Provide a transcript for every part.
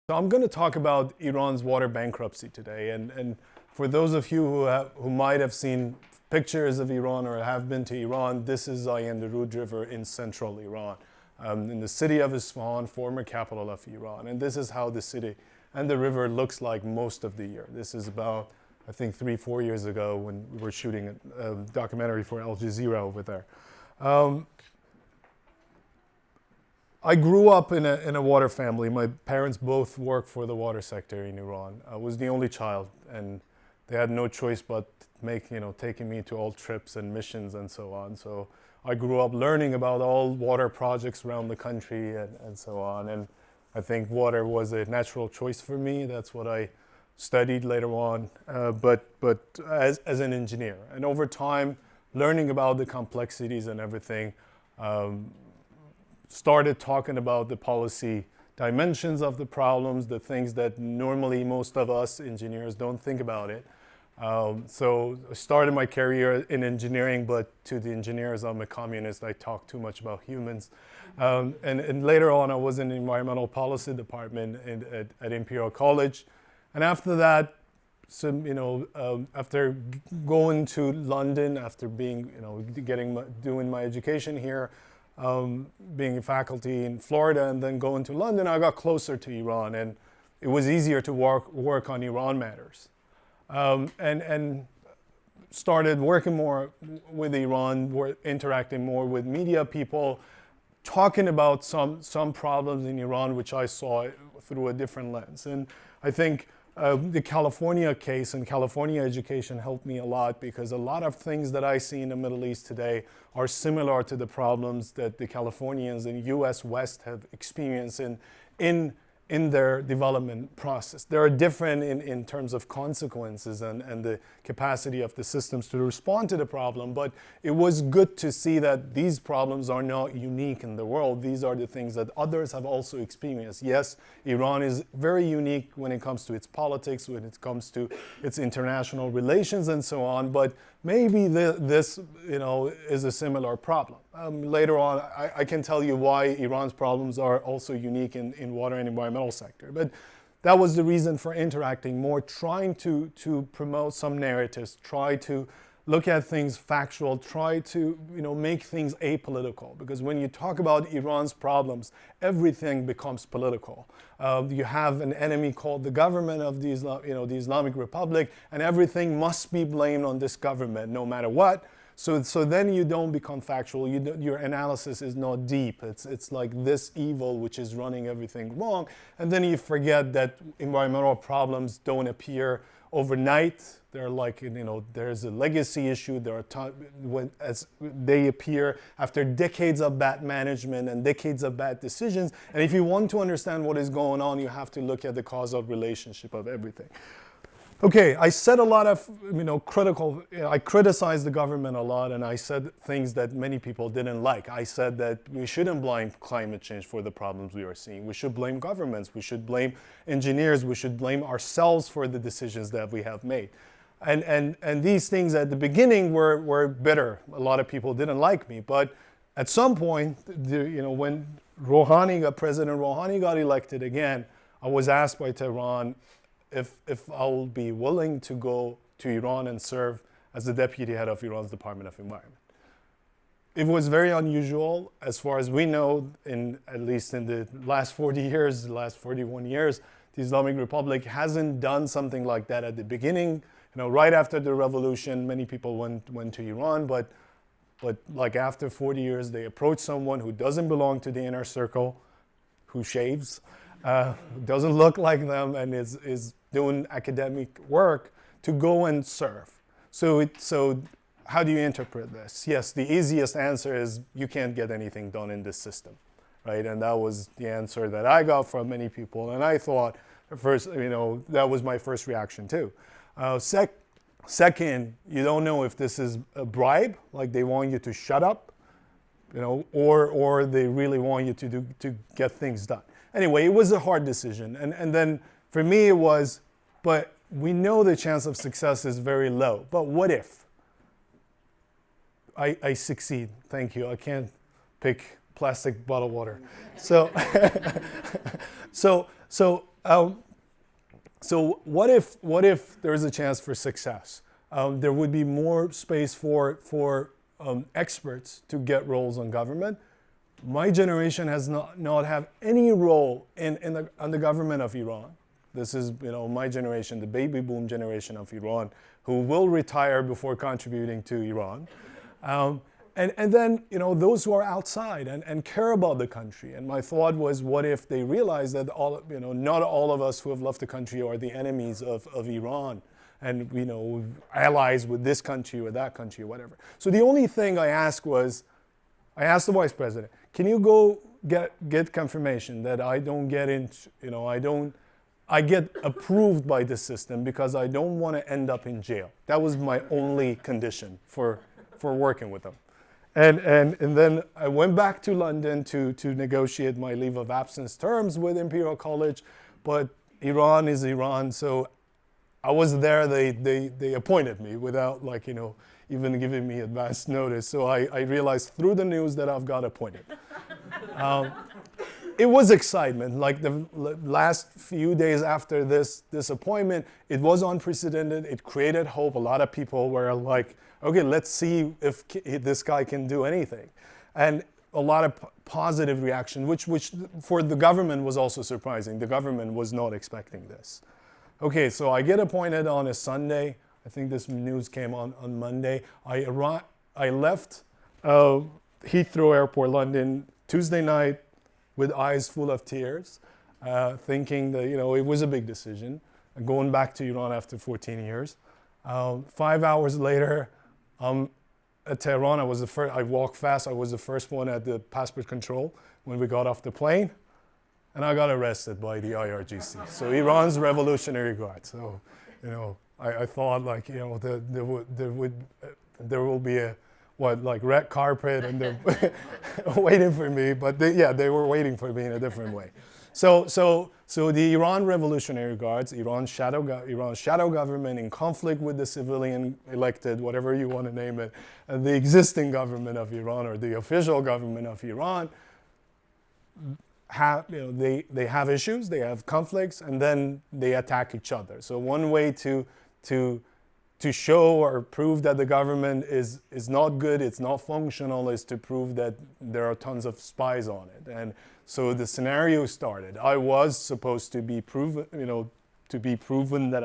So I'm going to talk about Iran's water bankruptcy today. And for those of you who might have seen pictures of Iran or have been to Iran, this is Ain Darud River in central Iran, in the city of Isfahan, former capital of Iran. And this is how the city and the river looks like most of the year. This is about, I think, 3-4 years ago when we were shooting a documentary for Al Jazeera over there. I grew up in a water family. My parents both worked for the water sector in Iran. I was the only child, and they had no choice but taking me to all trips and missions and so on. So I grew up learning about all water projects around the country and so on. And I think water was a natural choice for me. That's what I studied later on, but as an engineer. And over time, learning about the complexities and everything, started talking about the policy dimensions of the problems, the things that normally most of us engineers don't think about it. So I started my career in engineering, but to the engineers, I'm a communist. I talk too much about humans. And later on, I was in the environmental policy department at Imperial College. And after that, after going to London, after being, doing my education here, being a faculty in Florida and then going to London, I got closer to Iran, and it was easier to work on Iran matters. And started working more with Iran, interacting more with media people, talking about some problems in Iran which I saw through a different lens. And I think the California case and California education helped me a lot, because a lot of things that I see in the Middle East today are similar to the problems that the Californians in US West have experienced in their development process. They are different in terms of consequences and the capacity of the systems to respond to the problem, but it was good to see that these problems are not unique in the world. These are the things that others have also experienced. Yes, Iran is very unique when it comes to its politics, when it comes to its international relations and so on, but maybe this is a similar problem. Later on, I can tell you why Iran's problems are also unique in water and environmental sector. But that was the reason for interacting more, trying to promote some narratives, try to look at things factual, try to make things apolitical. Because when you talk about Iran's problems, everything becomes political. You have an enemy called the government of the Islamic Republic, and everything must be blamed on this government, no matter what. So then you don't become factual. Your analysis is not deep. It's like this evil which is running everything wrong, and then you forget that environmental problems don't appear overnight. They're like, there's a legacy issue. There are as they appear after decades of bad management and decades of bad decisions. And if you want to understand what is going on, you have to look at the causal relationship of everything. Okay, I said a lot of, I criticized the government a lot, and I said things that many people didn't like. I said that we shouldn't blame climate change for the problems we are seeing. We should blame governments. We should blame engineers. We should blame ourselves for the decisions that we have made. And these things at the beginning were bitter. A lot of people didn't like me, but at some point, when President Rouhani got elected again, I was asked by Tehran if I'll be willing to go to Iran and serve as the deputy head of Iran's Department of Environment. It was very unusual. As far as we know, at least in the last 40 years, the last 41 years, the Islamic Republic hasn't done something like that at the beginning. Right after the revolution, many people went to Iran, but like after 40 years, they approach someone who doesn't belong to the inner circle, who shaves, doesn't look like them, and is doing academic work to go and serve. So how do you interpret this? Yes, the easiest answer is you can't get anything done in this system, right? And that was the answer that I got from many people. And I thought, first, that was my first reaction too. Second, you don't know if this is a bribe, like they want you to shut up, or they really want you to get things done. Anyway, it was a hard decision. And then for me it was, but we know the chance of success is very low. But what if I succeed? Thank you. I can't pick plastic bottled water. So So what if there is a chance for success? There would be more space for experts to get roles on government. My generation has not have any role in the government of Iran. This is my generation, the baby boom generation of Iran, who will retire before contributing to Iran. And then those who are outside and care about the country. And my thought was, what if they realize that not all of us who have left the country are the enemies of Iran, and allies with this country or that country or whatever. So the only thing I asked the vice president, can you go get confirmation that I don't get into, I get approved by the system because I don't want to end up in jail. That was my only condition for working with them. And then I went back to London to negotiate my leave of absence terms with Imperial College, but Iran is Iran, so I was there. They appointed me without even giving me advance notice. So I realized through the news that I've got appointed. It was excitement. Like the last few days after this appointment, it was unprecedented. It created hope. A lot of people were like, okay, let's see if this guy can do anything. And a lot of positive reaction, which for the government was also surprising. The government was not expecting this. Okay, so I get appointed on a Sunday. I think this news came on Monday. I left Heathrow Airport, London, Tuesday night with eyes full of tears, thinking that it was a big decision. Going back to Iran after 14 years. 5 hours later, at Tehran, I walked fast. I was the first one at the passport control when we got off the plane. And I got arrested by the IRGC. So Iran's Revolutionary Guard. So, I thought there will be a red carpet and they're waiting for me. But they were waiting for me in a different way. So the Iran Revolutionary Guards, Iran's shadow government in conflict with the civilian elected, whatever you want to name it, and the existing government of Iran or the official government of Iran, they have issues, they have conflicts, and then they attack each other. So one way to show or prove that the government is not good, it's not functional, is to prove that there are tons of spies on it. And so the scenario started. I was supposed to be proven, that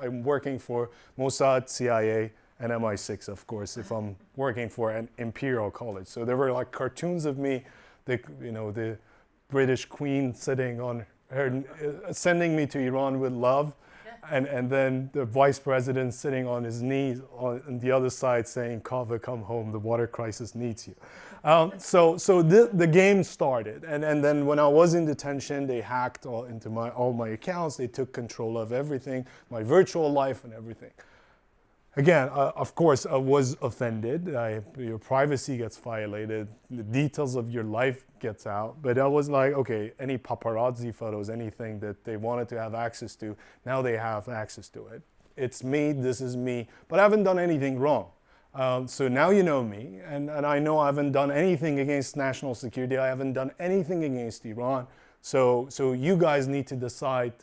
I'm working for Mossad, CIA, and MI6, of course, if I'm working for an Imperial College. So there were cartoons of me, the British Queen sitting on her, sending me to Iran with love, and then the vice president sitting on his knees on the other side saying, "Kaveh, come home, the water crisis needs you." So the game started, and then when I was in detention, they hacked into all my accounts. They took control of everything, my virtual life and everything. Again, of course, I was offended. Your privacy gets violated. The details of your life gets out. But I was like, okay, any paparazzi photos, anything that they wanted to have access to, now they have access to it. It's me, this is me. But I haven't done anything wrong. So now you know me, and I know I haven't done anything against national security. I haven't done anything against Iran. So you guys need to decide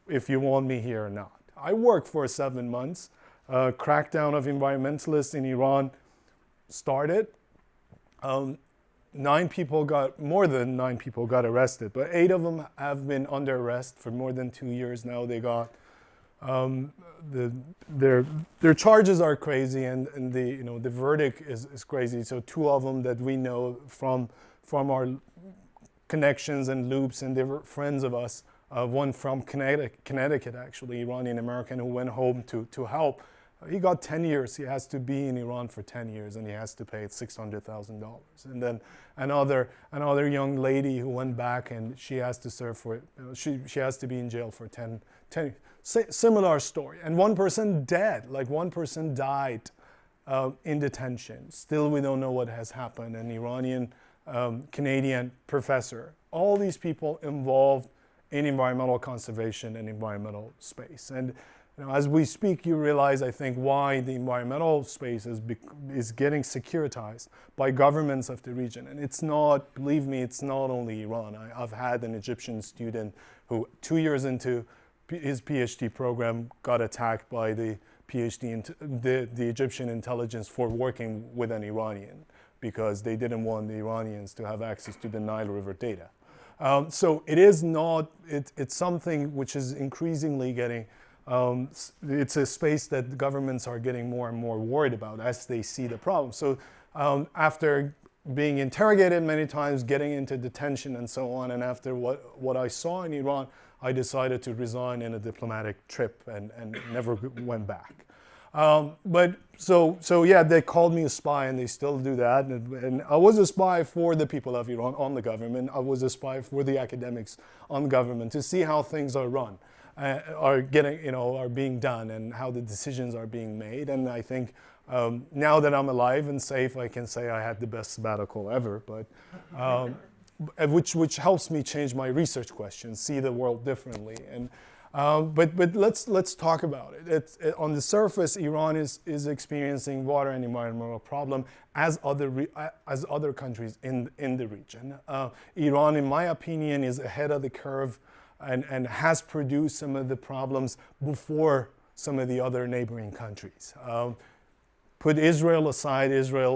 if you want me here or not. I worked for 7 months. Crackdown of environmentalists in Iran started. More than 9 people got arrested, but 8 of them have been under arrest for more than 2 years now. They got their charges are crazy, and the verdict is crazy. So 2 of them that we know from our connections and loops, and they were friends of us. One from Connecticut, actually, Iranian American, who went home to help. He got 10 years. He has to be in Iran for 10 years, and he has to pay $600,000. And then another young lady who went back, and she has to serve for it. She has to be in jail for 10. Similar story. And one person dead. One person died in detention. Still, we don't know what has happened. An Iranian Canadian professor. All these people involved in environmental conservation and environmental space. And as we speak, you realize, I think, why the environmental space is getting securitized by governments of the region. And it's not, believe me, it's not only Iran. I've had an Egyptian student who 2 years into his PhD program got attacked by the the Egyptian intelligence for working with an Iranian because they didn't want the Iranians to have access to the Nile River data. So it is not, it's something which is increasingly getting, it's a space that governments are getting more and more worried about as they see the problem. So after being interrogated many times, getting into detention and so on, and after what I saw in Iran, I decided to resign in a diplomatic trip and never went back. But so yeah, they called me a spy, and they still do that. And I was a spy for the people of Iran on the government. I was a spy for the academics on the government to see how things are run, are being done, and how the decisions are being made. And I think now that I'm alive and safe, I can say I had the best sabbatical ever. But which helps me change my research questions, see the world differently. And but let's talk about it. On the surface, Iran is experiencing water and environmental problem as other countries in the region. Iran, in my opinion, is ahead of the curve and has produced some of the problems before some of the other neighboring countries. Put Israel aside,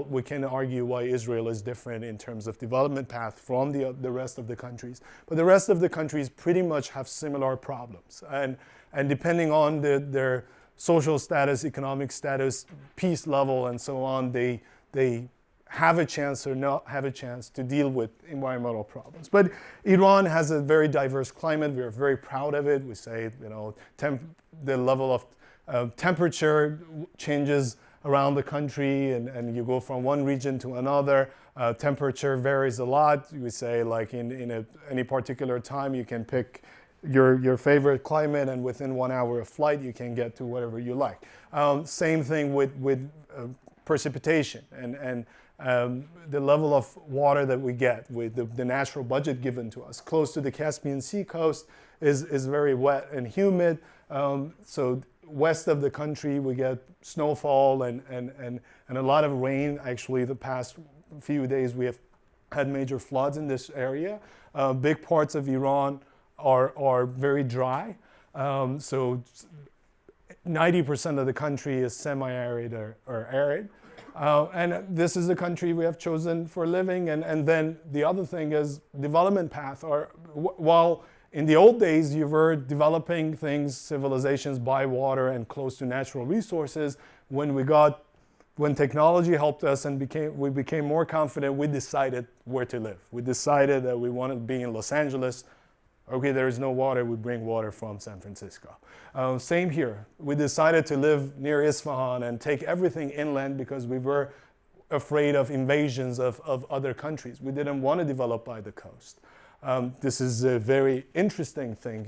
we can argue why Israel is different in terms of development path from the rest of the countries. But the rest of the countries pretty much have similar problems. And depending on their social status, economic status, peace level, and so on, they have a chance or not have a chance to deal with environmental problems. But Iran has a very diverse climate. We are very proud of it. We say, the level of temperature changes around the country, and you go from one region to another. Temperature varies a lot. We say, like in any particular time, you can pick your favorite climate, and within 1 hour of flight, you can get to whatever you like. Same thing with precipitation and the level of water that we get with the natural budget given to us. Close to the Caspian Sea coast is very wet and humid. So west of the country, we get snowfall and a lot of rain. Actually, the past few days, we have had major floods in this area. Big parts of Iran are very dry. So 90% of the country is semi-arid or arid. And this is the country we have chosen for living. And then the other thing is development path. While in the old days, you were developing things, civilizations by water and close to natural resources. When technology helped us and we became more confident, we decided where to live. We decided that we wanted to be in Los Angeles. Okay, there is no water, we bring water from San Francisco. Same here. We decided to live near Isfahan and take everything inland because we were afraid of invasions of other countries. We didn't want to develop by the coast. This is a very interesting thing.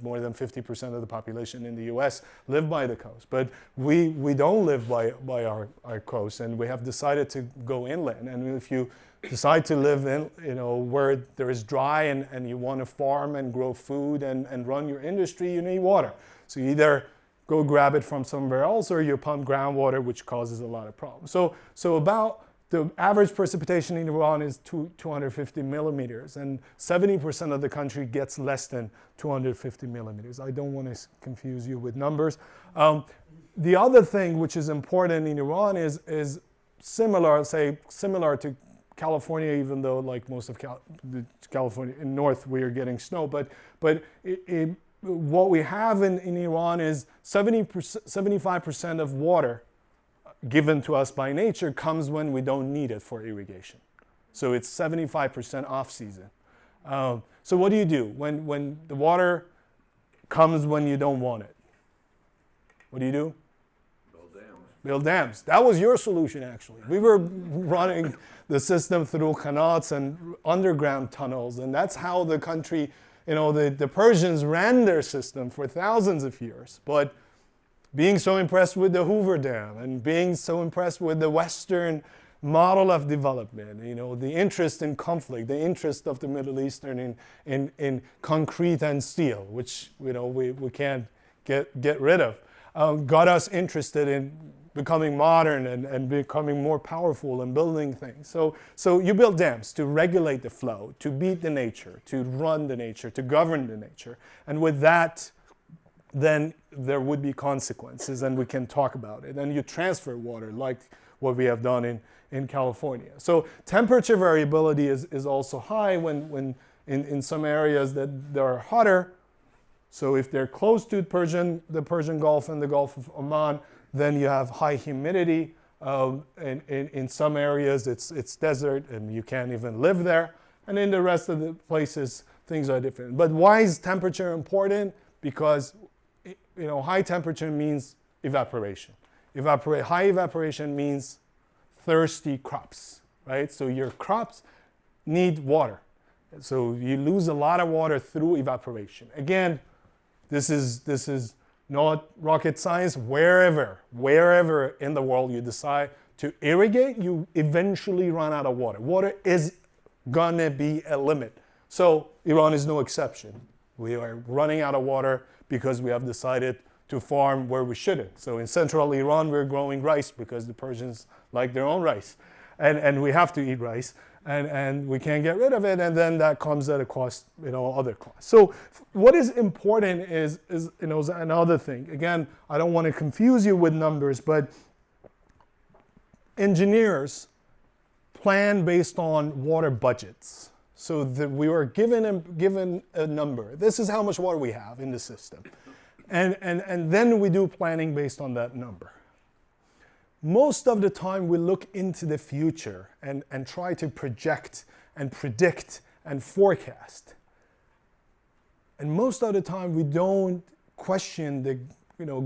More than 50% of the population in the US live by the coast. But we don't live by our coast, and we have decided to go inland. And if you decide to live in, where there is dry and you want to farm and grow food and run your industry, you need water. So you either go grab it from somewhere else or you pump groundwater, which causes a lot of problems. So about the average precipitation in Iran is 250 millimeters, and 70% of the country gets less than 250 millimeters. I don't want to confuse you with numbers. The other thing which is important in Iran is similar to California, even though like most of California in north we are getting snow, but what we have in Iran is 75% of water given to us by nature comes when we don't need it for irrigation. So it's 75% off season. So what do you do when the water comes when you don't want it? What do you do? Build dams. That was your solution, actually. We were running the system through qanats and underground tunnels, and that's how the country, the Persians ran their system for thousands of years. But being so impressed with the Hoover Dam and being so impressed with the Western model of development, the interest in conflict, the interest of the Middle Eastern in concrete and steel, which we can't get rid of. got us interested in becoming modern and becoming more powerful and building things. So you build dams to regulate the flow, to beat the nature, to run the nature, to govern the nature. And with that, then there would be consequences, and we can talk about it. And you transfer water, like what we have done in California. So temperature variability is also high when in some areas that are hotter. So if they're close to the Persian Gulf and the Gulf of Oman, then you have high humidity. In some areas, it's desert and you can't even live there. And in the rest of the places, things are different. But why is temperature important? Because high temperature means evaporation. High evaporation means thirsty crops, right? So your crops need water. So you lose a lot of water through evaporation. Again, this is not rocket science. Wherever in the world you decide to irrigate, you eventually run out of water. Water is gonna be a limit. So Iran is no exception. We are running out of water because we have decided to farm where we shouldn't. So in central Iran, we're growing rice because the Persians like their own rice. And we have to eat rice. And we can't get rid of it, and then that comes at a cost, other costs. So what is important is another thing. Again, I don't want to confuse you with numbers, but engineers plan based on water budgets. So that we were given a number. This is how much water we have in the system. And then we do planning based on that number. Most of the time we look into the future and try to project and predict and forecast. And most of the time we don't question the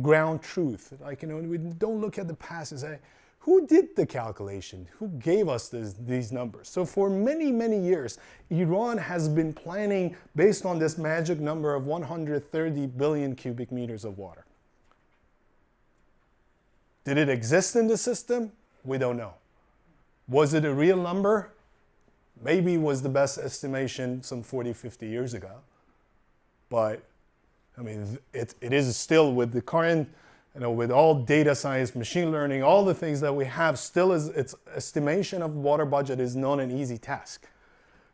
ground truth. We don't look at the past and say, who did the calculation? Who gave us these numbers? So for many, many years, Iran has been planning based on this magic number of 130 billion cubic meters of water. Did it exist in the system? We don't know. Was it a real number? Maybe it was the best estimation some 40, 50 years ago. But, it is still with the current, with all data science, machine learning, all the things that we have, still its estimation of water budget is not an easy task.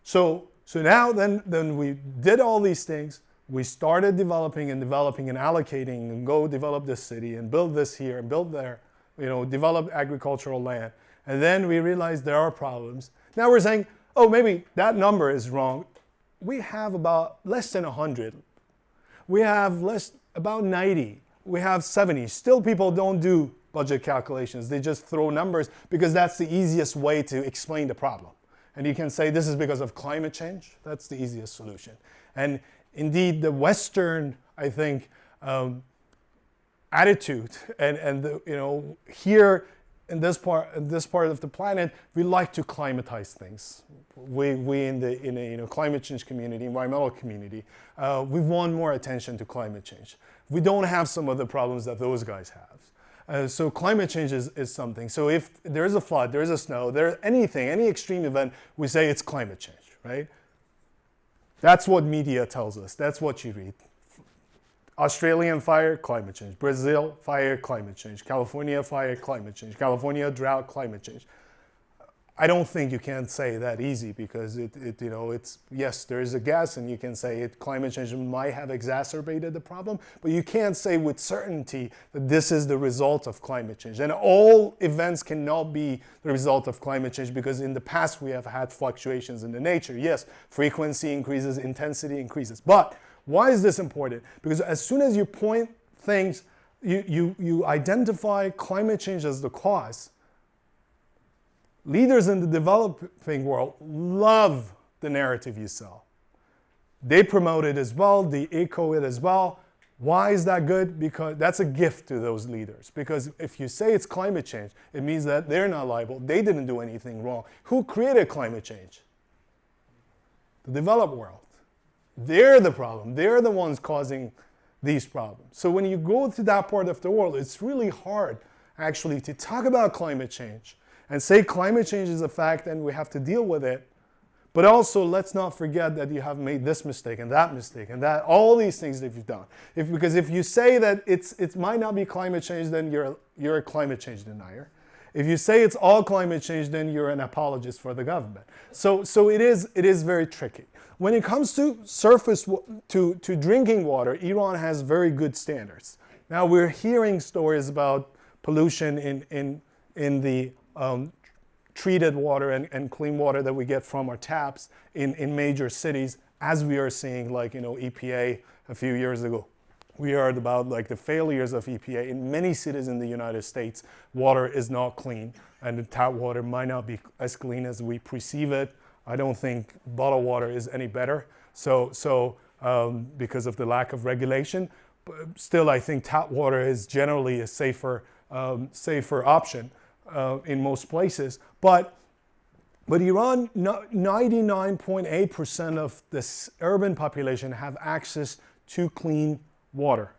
So now then we did all these things. We started developing and allocating and go develop this city and build this here and build there, develop agricultural land. And then we realized there are problems. Now we're saying, oh, maybe that number is wrong. We have about less than 100. We have about 90. We have 70. Still people don't do budget calculations. They just throw numbers because that's the easiest way to explain the problem. And you can say this is because of climate change. That's the easiest solution. And indeed, the Western, I think, attitude, and here in this part of the planet, we like to climatize things. We in a climate change community, environmental community, we want more attention to climate change. We don't have some of the problems that those guys have. So climate change is something. So if there is a flood, there is a snow, any extreme event, we say it's climate change, right? That's what media tells us. That's what you read. Australian fire, climate change. Brazil, fire, climate change. California, fire, climate change. California, drought, climate change. I don't think you can say that easy because it's, yes, there is a guess and you can say climate change might have exacerbated the problem, but you can't say with certainty that this is the result of climate change. And all events cannot be the result of climate change because in the past we have had fluctuations in the nature. Yes, frequency increases, intensity increases. But why is this important? Because as soon as you point things, you identify climate change as the cause, leaders in the developing world love the narrative you sell. They promote it as well, they echo it as well. Why is that good? Because that's a gift to those leaders. Because if you say it's climate change, it means that they're not liable. They didn't do anything wrong. Who created climate change? The developed world. They're the problem. They're the ones causing these problems. So when you go to that part of the world, it's really hard actually to talk about climate change and say climate change is a fact and we have to deal with it. But also, let's not forget that you have made this mistake and that, all these things that you've done. Because if you say that it might not be climate change, then you're a climate change denier. If you say it's all climate change, then you're an apologist for the government. So it is very tricky. When it comes to to drinking water, Iran has very good standards. Now we're hearing stories about pollution in the treated water and clean water that we get from our taps in major cities, as we are seeing, like, EPA a few years ago. We heard about the failures of EPA in many cities in the United States. Water is not clean, and the tap water might not be as clean as we perceive it. I don't think bottled water is any better. Because of the lack of regulation, but still, I think tap water is generally a safer option in most places. But Iran, 99.8% of the urban population have access to clean water,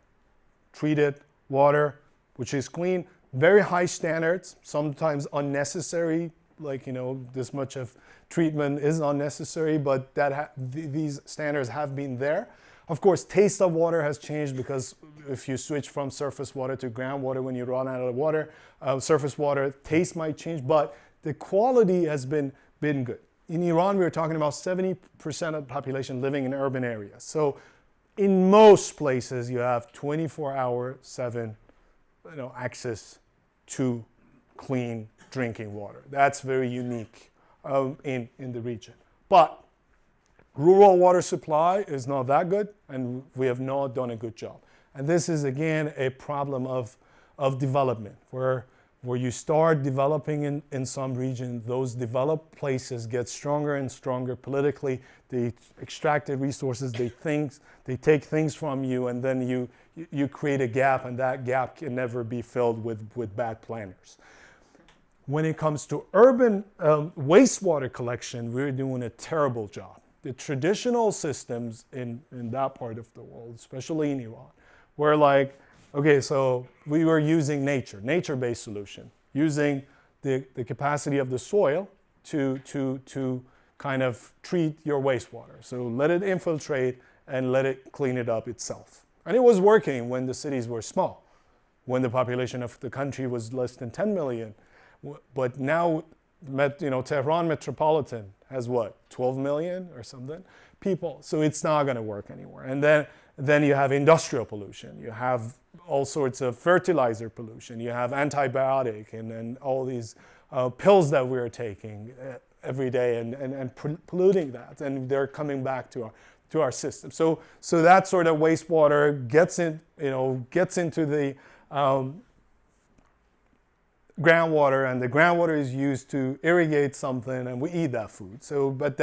treated water, which is clean, very high standards, sometimes unnecessary, this much of treatment is unnecessary, but these standards have been there. Of course, taste of water has changed, because if you switch from surface water to groundwater, when you run out of water, surface water, taste might change, but the quality has been good. In Iran, we were talking about 70% of the population living in urban areas. So in most places, you have 24/7 access to clean drinking water. That's very unique in the region. But rural water supply is not that good, and we have not done a good job. And this is, again, a problem of development, where you start developing in some region, those developed places get stronger and stronger politically. They extract the resources, they take things from you, and then you create a gap, and that gap can never be filled with bad planners. When it comes to urban wastewater collection, we're doing a terrible job. The traditional systems in that part of the world, especially in Iran, were so we were using nature-based solution, using the capacity of the soil to kind of treat your wastewater. So let it infiltrate and let it clean it up itself. And it was working when the cities were small, when the population of the country was less than 10 million. But now, Tehran metropolitan has 12 million or something people. So it's not going to work anymore. And then you have industrial pollution. You have all sorts of fertilizer pollution. You have antibiotic and all these pills that we're taking every day and polluting that. And they're coming back to our system. So that sort of wastewater gets into the groundwater, and the groundwater is used to irrigate something, and we eat that food. But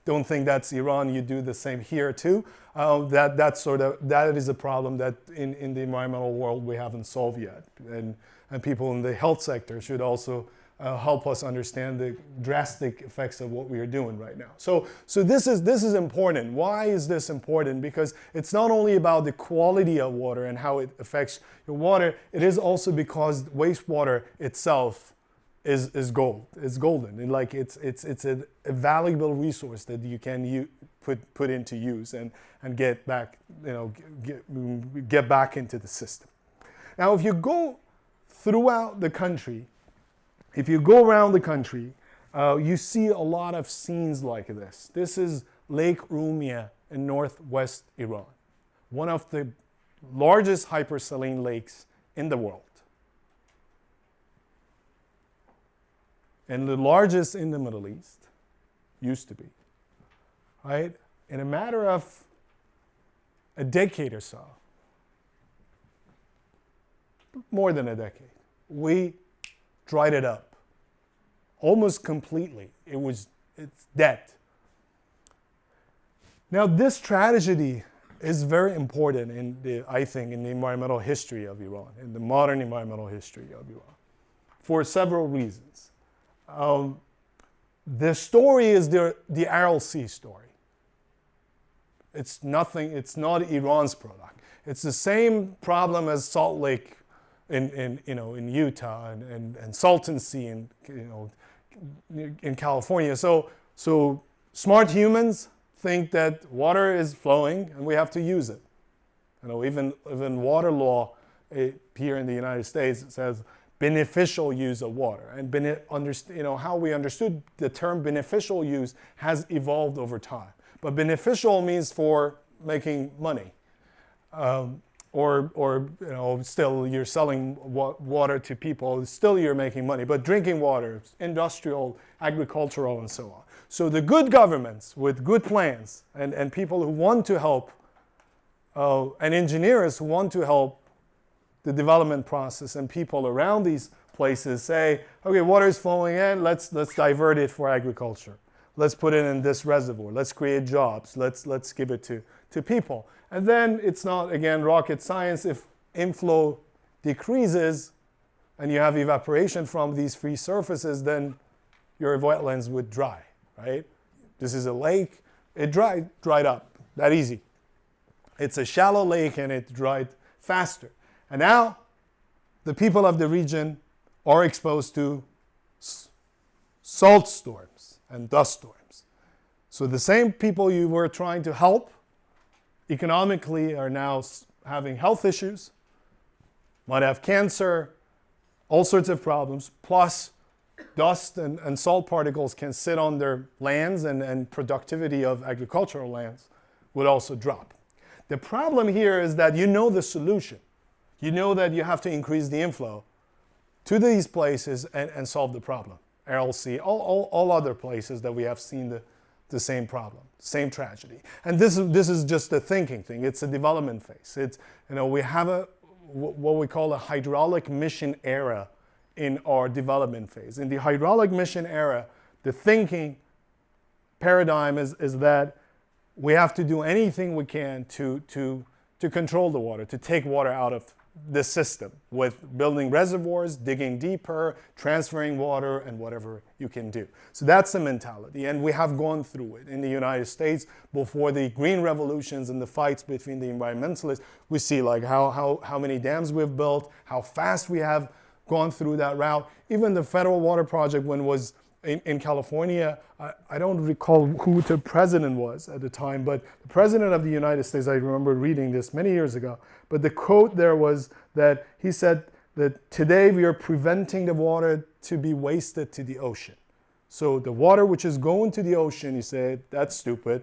don't think that's Iran. You do the same here too. That is a problem that in the environmental world we haven't solved yet, and people in the health sector should also help us understand the drastic effects of what we are doing right now. So this is important. Why is this important? Because it's not only about the quality of water and how it affects your water. It is also because wastewater itself is gold. It's golden. And it's a valuable resource that you can put into use and get back get back into the system. Now, if you go throughout the country. If you go around the country, you see a lot of scenes like this. This is Lake Rumia in northwest Iran, one of the largest hypersaline lakes in the world, and the largest in the Middle East, used to be, right? In a matter of a decade or so, more than a decade, we dried it up almost completely. It's dead. Now, this tragedy is very important I think in the environmental history of Iran, in the modern environmental history of Iran, for several reasons. The story is the Aral Sea story. It's not Iran's product. It's the same problem as Salt Lake in Utah and Salton Sea in California. So Smart humans think that water is flowing and we have to use it. Even water law here in the United States says beneficial use of water. And how we understood the term beneficial use has evolved over time. But beneficial means for making money. Or still you're selling water to people, still you're making money. But drinking water, industrial, agricultural, and so on. So the good governments with good plans and people who want to help, and engineers who want to help the development process and people around these places say, okay, water is flowing in, let's divert it for agriculture. Let's put it in this reservoir. Let's create jobs. Let's give it to people. And then it's not, again, rocket science. If inflow decreases and you have evaporation from these free surfaces, then your wetlands would dry, right? This is a lake. It dried up, that easy. It's a shallow lake and it dried faster. And now the people of the region are exposed to salt storms and dust storms. So the same people you were trying to help economically are now having health issues, might have cancer, all sorts of problems, plus dust and salt particles can sit on their lands and productivity of agricultural lands would also drop. The problem here is that you know the solution. You know that you have to increase the inflow to these places and solve the problem. RLC, all other places that we have seen the same problem, same tragedy. And this is just a thinking thing. It's a development phase. It's, we have what we call a hydraulic mission era in our development phase. In the hydraulic mission era, the thinking paradigm is that we have to do anything we can to control the water, to take water out of the system with building reservoirs, digging deeper, transferring water, and whatever you can do. So that's the mentality, and we have gone through it in the United States before the green revolutions and the fights between the environmentalists. We see like how many dams we've built, how fast we have gone through that route. Even the federal water project when it was in California, I don't recall who the president was at the time, but the president of the United States, I remember reading this many years ago, but the quote there was that he said that today we are preventing the water to be wasted to the ocean. So the water which is going to the ocean, he said, that's stupid,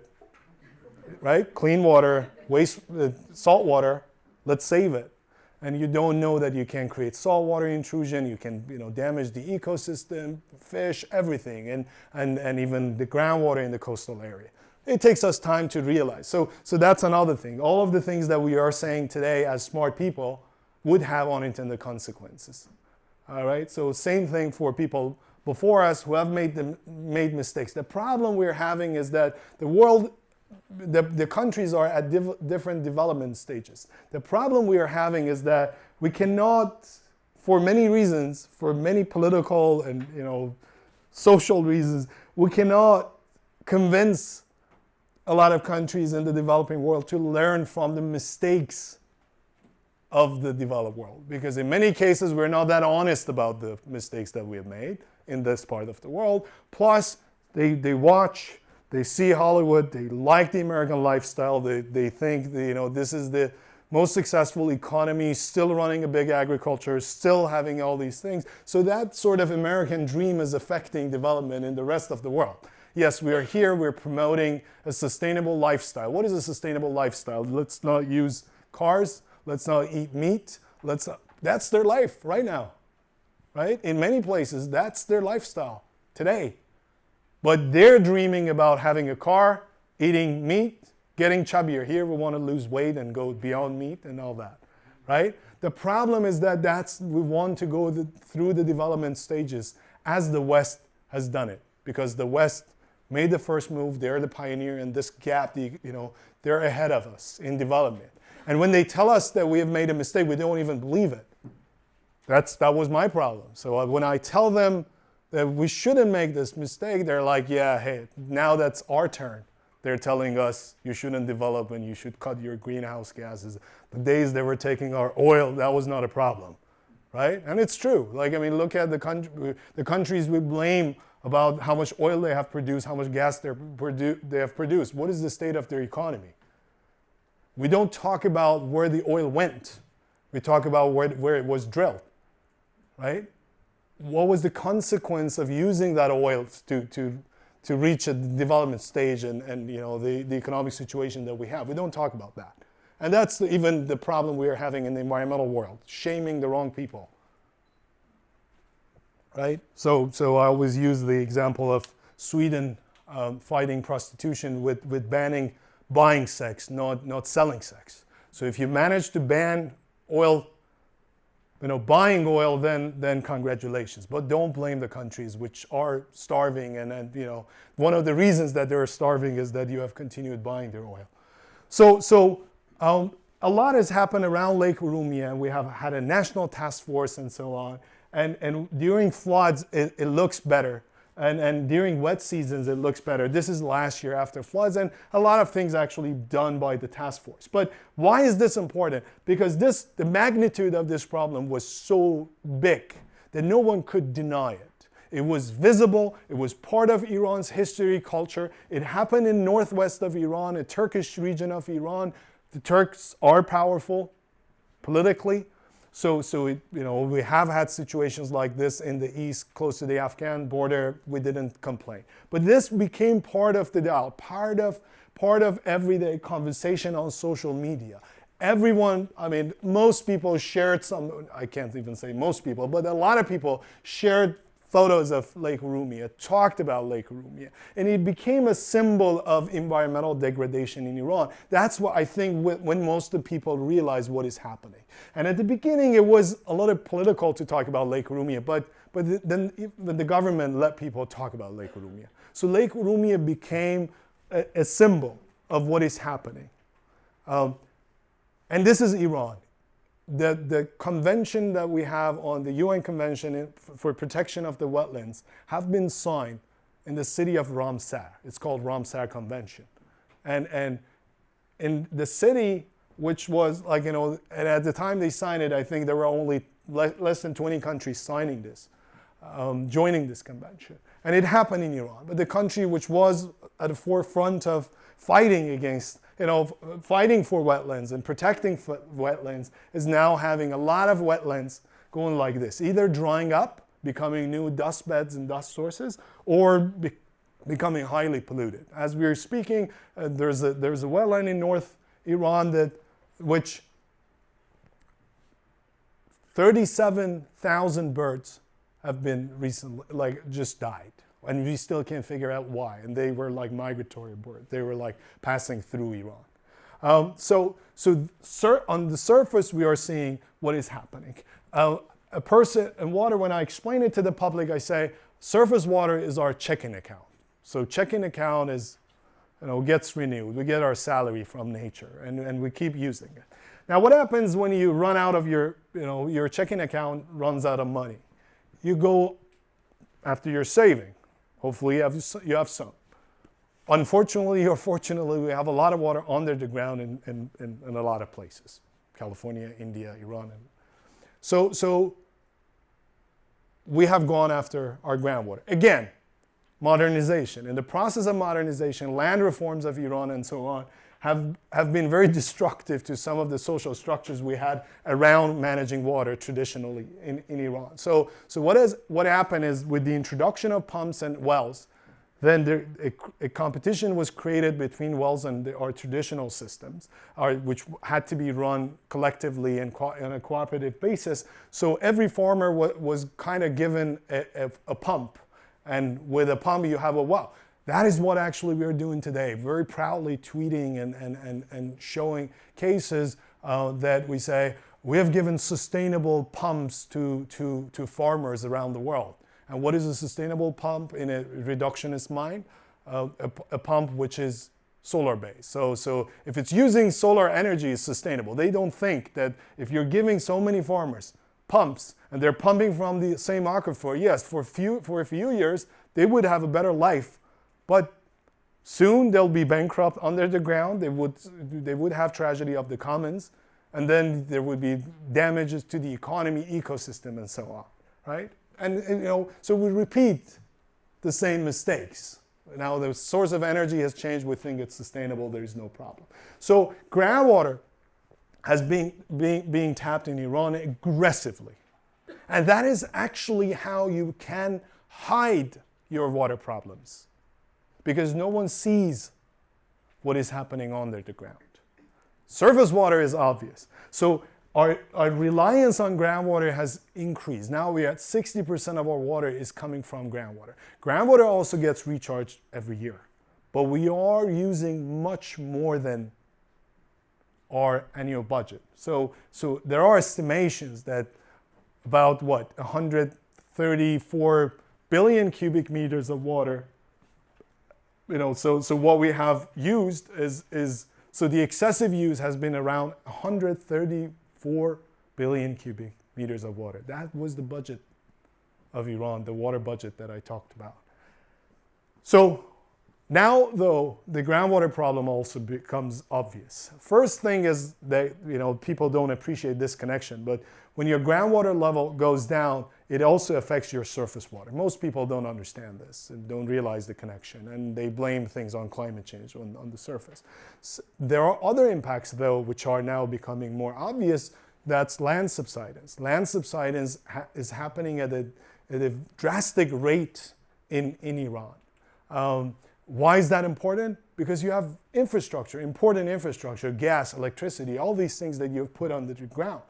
right? Clean water, salt water, let's save it. And you don't know that you can create saltwater intrusion, you can damage the ecosystem, fish, everything, and even the groundwater in the coastal area. It takes us time to realize. So that's another thing. All of the things that we are saying today as smart people would have unintended consequences. All right, so same thing for people before us who have made mistakes. The problem we're having is that the world, the countries are at different development stages. The problem we are having is that we cannot, for many reasons, for many political and social reasons, we cannot convince a lot of countries in the developing world to learn from the mistakes of the developed world. Because in many cases, we're not that honest about the mistakes that we have made in this part of the world. Plus, they watch, they see Hollywood, they like the American lifestyle, they think this is the most successful economy, still running a big agriculture, still having all these things. So that sort of American dream is affecting development in the rest of the world. Yes, we are here, we're promoting a sustainable lifestyle. What is a sustainable lifestyle? Let's not use cars, let's not eat meat, that's their life right now, right? In many places, that's their lifestyle today. But they're dreaming about having a car, eating meat, getting chubbier. Here we want to lose weight and go beyond meat and all that, right? The problem is that we want to go through the development stages as the West has done it. Because the West made the first move, they're the pioneer in this gap, they're ahead of us in development. And when they tell us that we have made a mistake, we don't even believe it. That was my problem. So when I tell them that we shouldn't make this mistake, they're like, yeah, hey, now that's our turn. They're telling us you shouldn't develop and you should cut your greenhouse gases. The days they were taking our oil, that was not a problem, right? And it's true. Look at the countries we blame about how much oil they have produced, how much gas they have produced. What is the state of their economy? We don't talk about where the oil went. We talk about where it was drilled, right? What was the consequence of using that oil to reach a development stage and you know, the economic situation that we have? We don't talk about that. And that's even the problem we are having in the environmental world, shaming the wrong people, right? So I always use the example of Sweden fighting prostitution with banning buying sex, not selling sex. So if you manage to ban oil, you know, buying oil, then congratulations. But don't blame the countries which are starving, and you know, one of the reasons that they're starving is that you have continued buying their oil. So a lot has happened around Lake Rumia, and we have had a national task force and so on. And during floods, it looks better. And during wet seasons, it looks better. This is last year after floods, and a lot of things actually done by the task force. But why is this important? Because the magnitude of this problem was so big that no one could deny it. It was visible. It was part of Iran's history, culture. It happened in northwest of Iran, a Turkish region of Iran. The Turks are powerful politically. So you know, we have had situations like this in the east, close to the Afghan border. We didn't complain. But this became part of the dialogue, part of everyday conversation on social media. Everyone, I mean, most people shared some, I can't even say most people, but a lot of people shared photos of Lake Rumia, talked about Lake Rumia, and it became a symbol of environmental degradation in Iran. That's what I think when most of the people realize what is happening. And at the beginning, it was a little political to talk about Lake Rumia, but then the government let people talk about Lake Rumia. So Lake Rumia became a symbol of what is happening. And this is Iran. The convention that we have on the UN Convention for Protection of the Wetlands have been signed in the city of Ramsar. It's called Ramsar Convention. And in the city, which was like, you know, and at the time they signed it, I think there were only less than 20 countries signing this, joining this convention. And it happened in Iran. But the country which was at the forefront of fighting against, you know, fighting for wetlands and protecting wetlands is now having a lot of wetlands going like this, either drying up, becoming new dust beds and dust sources, or becoming highly polluted. As we're speaking, there's a wetland in North Iran which 37,000 birds have been recently, like, just died. And we still can't figure out why. And they were like migratory birds. They were like passing through Iran. So on the surface, we are seeing what is happening. A person in water, when I explain it to the public, I say, surface water is our checking account. So checking account is, you know, gets renewed. We get our salary from nature, and we keep using it. Now, what happens when you run out of your checking account runs out of money? You go after your saving. Hopefully you have some. Unfortunately or fortunately, we have a lot of water under the ground in a lot of places. California, India, Iran. So we have gone after our groundwater. Again, modernization. In the process of modernization, land reforms of Iran and so on have been very destructive to some of the social structures we had around managing water traditionally in Iran. So what happened is, with the introduction of pumps and wells, then a competition was created between wells and our traditional systems, which had to be run collectively and on a cooperative basis. So every farmer was kind of given a pump, and with a pump you have a well. That is what actually we're doing today, very proudly tweeting and showing cases that we say, we have given sustainable pumps to farmers around the world. And what is a sustainable pump in a reductionist mind? A pump which is solar-based. So if it's using solar energy, it's sustainable. They don't think that if you're giving so many farmers pumps, and they're pumping from the same aquifer, yes, for a few years, they would have a better life. But soon they'll be bankrupt under the ground. They would have tragedy of the commons, and then there would be damages to the economy, ecosystem, and so on, right? And you know, so we repeat the same mistakes. Now the source of energy has changed. We think it's sustainable. There is no problem. So groundwater has been being tapped in Iran aggressively. And that is actually how you can hide your water problems, because no one sees what is happening under the ground. Surface water is obvious. So our reliance on groundwater has increased. Now we're at 60% of our water is coming from groundwater. Groundwater also gets recharged every year, but we are using much more than our annual budget. So there are estimations that about 134 billion cubic meters of water. So what we have used is so the excessive use has been around 134 billion cubic meters of water. That was the budget of Iran, the water budget that I talked about. So now, though, the groundwater problem also becomes obvious. First thing is that people don't appreciate this connection, but when your groundwater level goes down, it also affects your surface water. Most people don't understand this and don't realize the connection, and they blame things on climate change on the surface. So there are other impacts, though, which are now becoming more obvious. That's land subsidence. Land subsidence is happening at a drastic rate in Iran. Why is that important? Because you have infrastructure, important infrastructure, gas, electricity, all these things that you've put under the ground.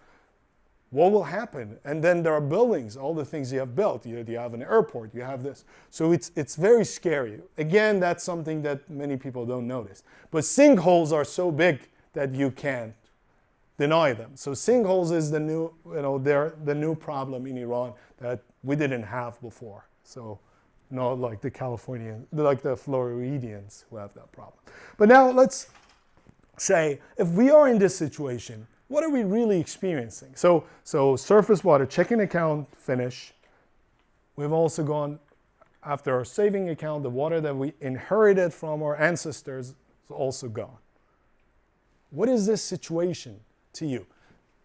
What will happen? And then there are buildings, all the things you have built. You have an airport, you have this. So it's very scary. Again, that's something that many people don't notice. But sinkholes are so big that you can't deny them. So sinkholes is the new, they're the new problem in Iran that we didn't have before. So not like the Californians, like the Floridians who have that problem. But now let's say, if we are in this situation, what are we really experiencing? So surface water, checking account, finish. We've also gone after our saving account. The water that we inherited from our ancestors is also gone. What is this situation to you?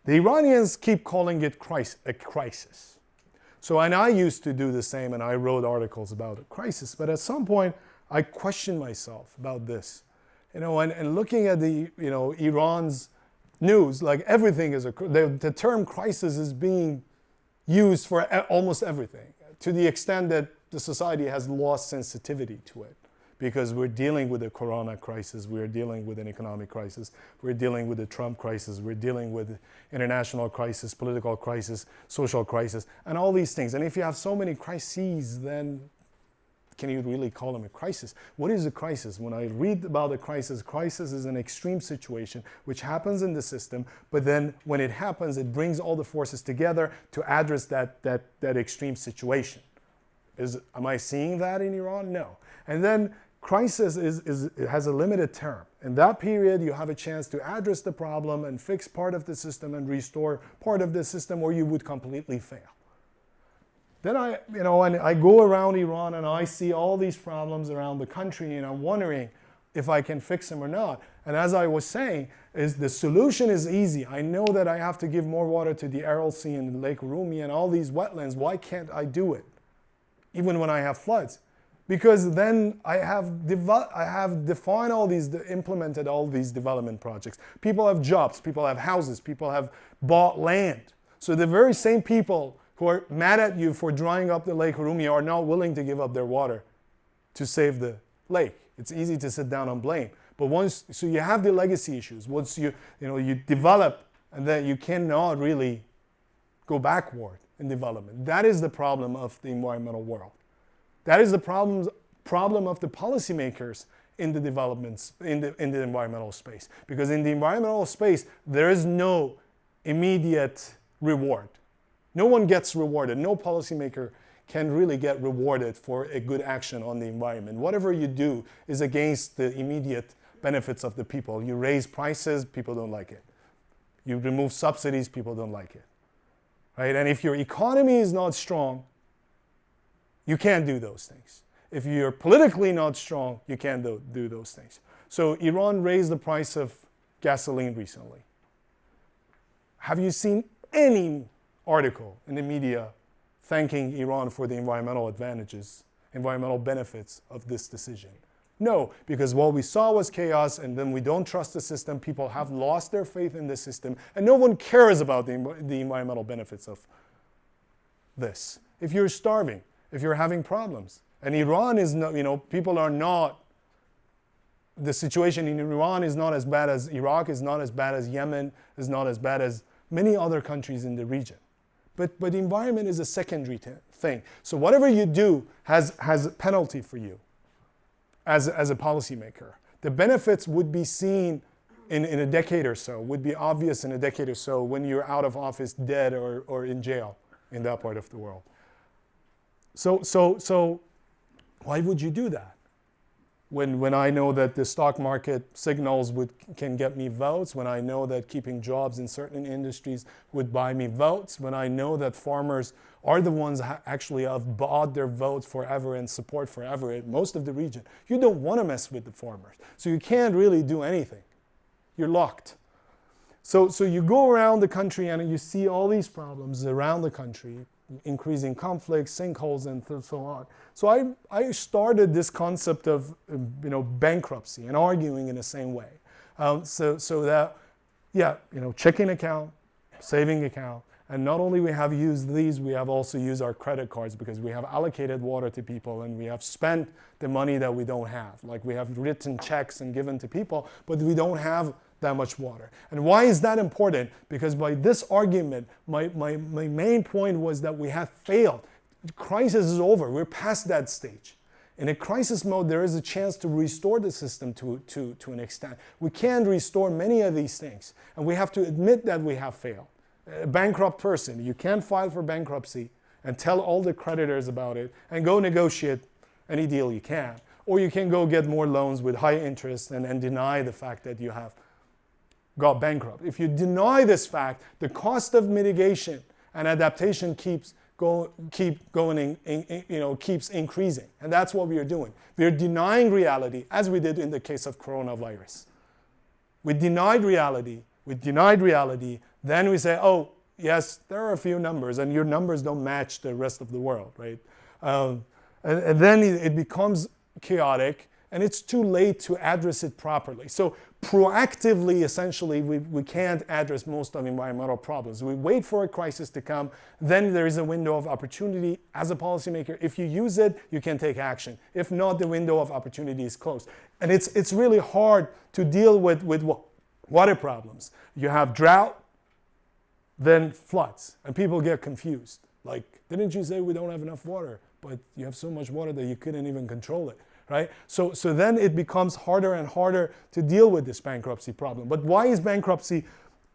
The Iranians keep calling it a crisis. So, and I used to do the same, and I wrote articles about a crisis. But at some point, I questioned myself about this. And looking at Iran's news, like everything is the term crisis is being used for almost everything, to the extent that the society has lost sensitivity to it, because we're dealing with a corona crisis, we're dealing with an economic crisis, we're dealing with the Trump crisis, we're dealing with international crisis, political crisis, social crisis, and all these things. And if you have so many crises, then can you really call them a crisis? What is a crisis? When I read about a crisis is an extreme situation which happens in the system, but then when it happens, it brings all the forces together to address that extreme situation. Am I seeing that in Iran? No. And then crisis has a limited term. In that period, you have a chance to address the problem and fix part of the system and restore part of the system, or you would completely fail. Then I go around Iran and I see all these problems around the country, and I'm wondering if I can fix them or not. And as I was saying, the solution is easy. I know that I have to give more water to the Aral Sea and Lake Rumia and all these wetlands. Why can't I do it, even when I have floods? Because then I have defined implemented all these development projects. People have jobs, people have houses, people have bought land. So the very same people who are mad at you for drying up the Lake Rumia are now willing to give up their water to save the lake. It's easy to sit down and blame. But so you have the legacy issues. Once you develop, and then you cannot really go backward in development. That is the problem of the environmental world. That is the problem of the policymakers in the developments, in the environmental space. Because in the environmental space, there is no immediate reward. No one gets rewarded. No policymaker can really get rewarded for a good action on the environment. Whatever you do is against the immediate benefits of the people. You raise prices, people don't like it. You remove subsidies, people don't like it. Right? And if your economy is not strong, you can't do those things. If you're politically not strong, you can't do those things. So Iran raised the price of gasoline recently. Have you seen any article in the media thanking Iran for the environmental advantages environmental benefits of this decision? No, because what we saw was chaos, and then we don't trust the system. People have lost their faith in the system, and no one cares about the environmental benefits of this. If you're starving, if you're having problems, and Iran is not, people are not, the situation in Iran is not as bad as Iraq, is not as bad as Yemen, is not as bad as many other countries in the region. But the environment is a secondary thing. So whatever you do has a penalty for you as a policymaker. The benefits would be seen in a decade or so, would be obvious in a decade or so when you're out of office, dead, or in jail in that part of the world. So why would you do that? When I know that the stock market signals can get me votes, when I know that keeping jobs in certain industries would buy me votes, when I know that farmers are the ones actually have bought their votes forever and support forever in most of the region. You don't want to mess with the farmers. So you can't really do anything. You're locked. So you go around the country and you see all these problems around the country, increasing conflicts, sinkholes, and so on. So I started this concept of bankruptcy and arguing in the same way. So that, checking account, saving account, and not only we have used these, we have also used our credit cards because we have allocated water to people and we have spent the money that we don't have. Like we have written checks and given to people, but we don't have that much water. And why is that important? Because by this argument, my main point was that we have failed. The crisis is over. We're past that stage. In a crisis mode, there is a chance to restore the system to an extent. We can restore many of these things, and we have to admit that we have failed. A bankrupt person, you can file for bankruptcy and tell all the creditors about it and go negotiate any deal you can. Or you can go get more loans with high interest and deny the fact that you have got bankrupt. If you deny this fact, the cost of mitigation and adaptation keeps increasing. And that's what we are doing. We are denying reality, as we did in the case of coronavirus. We denied reality. Then we say, oh, yes, there are a few numbers, and your numbers don't match the rest of the world, right? And then it becomes chaotic, and it's too late to address it properly. So proactively, essentially, we can't address most of environmental problems. We wait for a crisis to come, then there is a window of opportunity. As a policymaker, if you use it, you can take action. If not, the window of opportunity is closed. And it's really hard to deal with water problems. You have drought, then floods, and people get confused. Like, didn't you say we don't have enough water? But you have so much water that you couldn't even control it, right? So then it becomes harder and harder to deal with this bankruptcy problem. But why is bankruptcy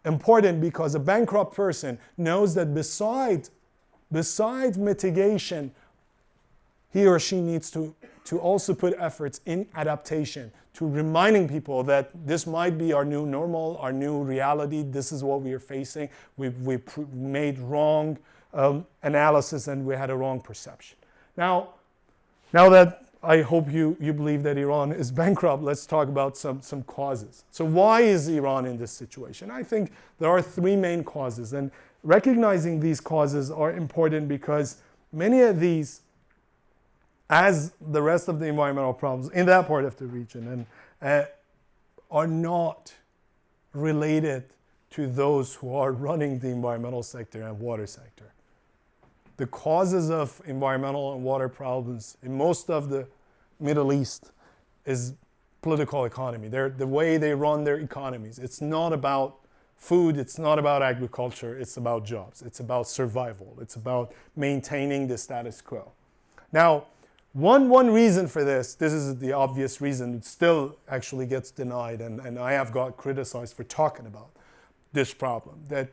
important? Because a bankrupt person knows that besides mitigation, he or she needs to also put efforts in adaptation, to reminding people that this might be our new normal, our new reality. This is what we are facing. We made wrong analysis and we had a wrong perception. Now that I hope you believe that Iran is bankrupt, let's talk about some causes. So why is Iran in this situation? I think there are three main causes, and recognizing these causes are important because many of these, as the rest of the environmental problems in that part of the region, are not related to those who are running the environmental sector and water sector. The causes of environmental and water problems in most of the Middle East is political economy. The way they run their economies. It's not about food, it's not about agriculture, it's about jobs. It's about survival. It's about maintaining the status quo. Now, one reason for this is the obvious reason, it still actually gets denied, and I have got criticized for talking about this problem, that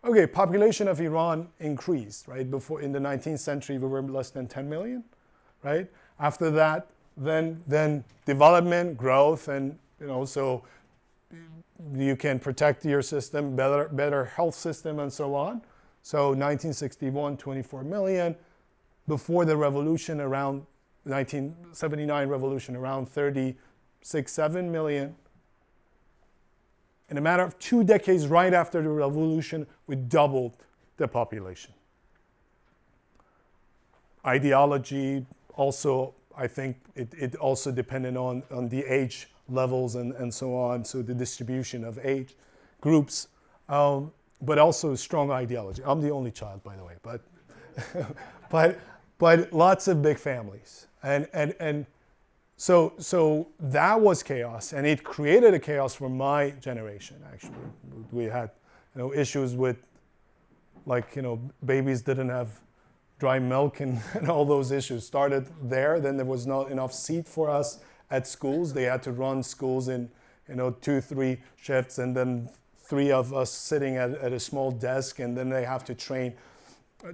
okay, population of Iran increased, right? Before, in the 19th century, we were less than 10 million, right? After that, then development, growth, and so you can protect your system, better health system, and so on. So 1961, 24 million. Before the revolution, around 1979 revolution, around 36, 7 million. In a matter of 2 decades, right after the revolution, we doubled the population. Ideology, also, I think it also depended on the age levels and so on, so the distribution of age groups, but also strong ideology. I'm the only child, by the way, but lots of big families. And so that was chaos, and it created a chaos for my generation, actually. We had, issues with, like, babies didn't have dry milk and all those issues started there. Then there was not enough seat for us at schools. They had to run schools in, 2-3 shifts, and then 3 of us sitting at a small desk, and then they have to train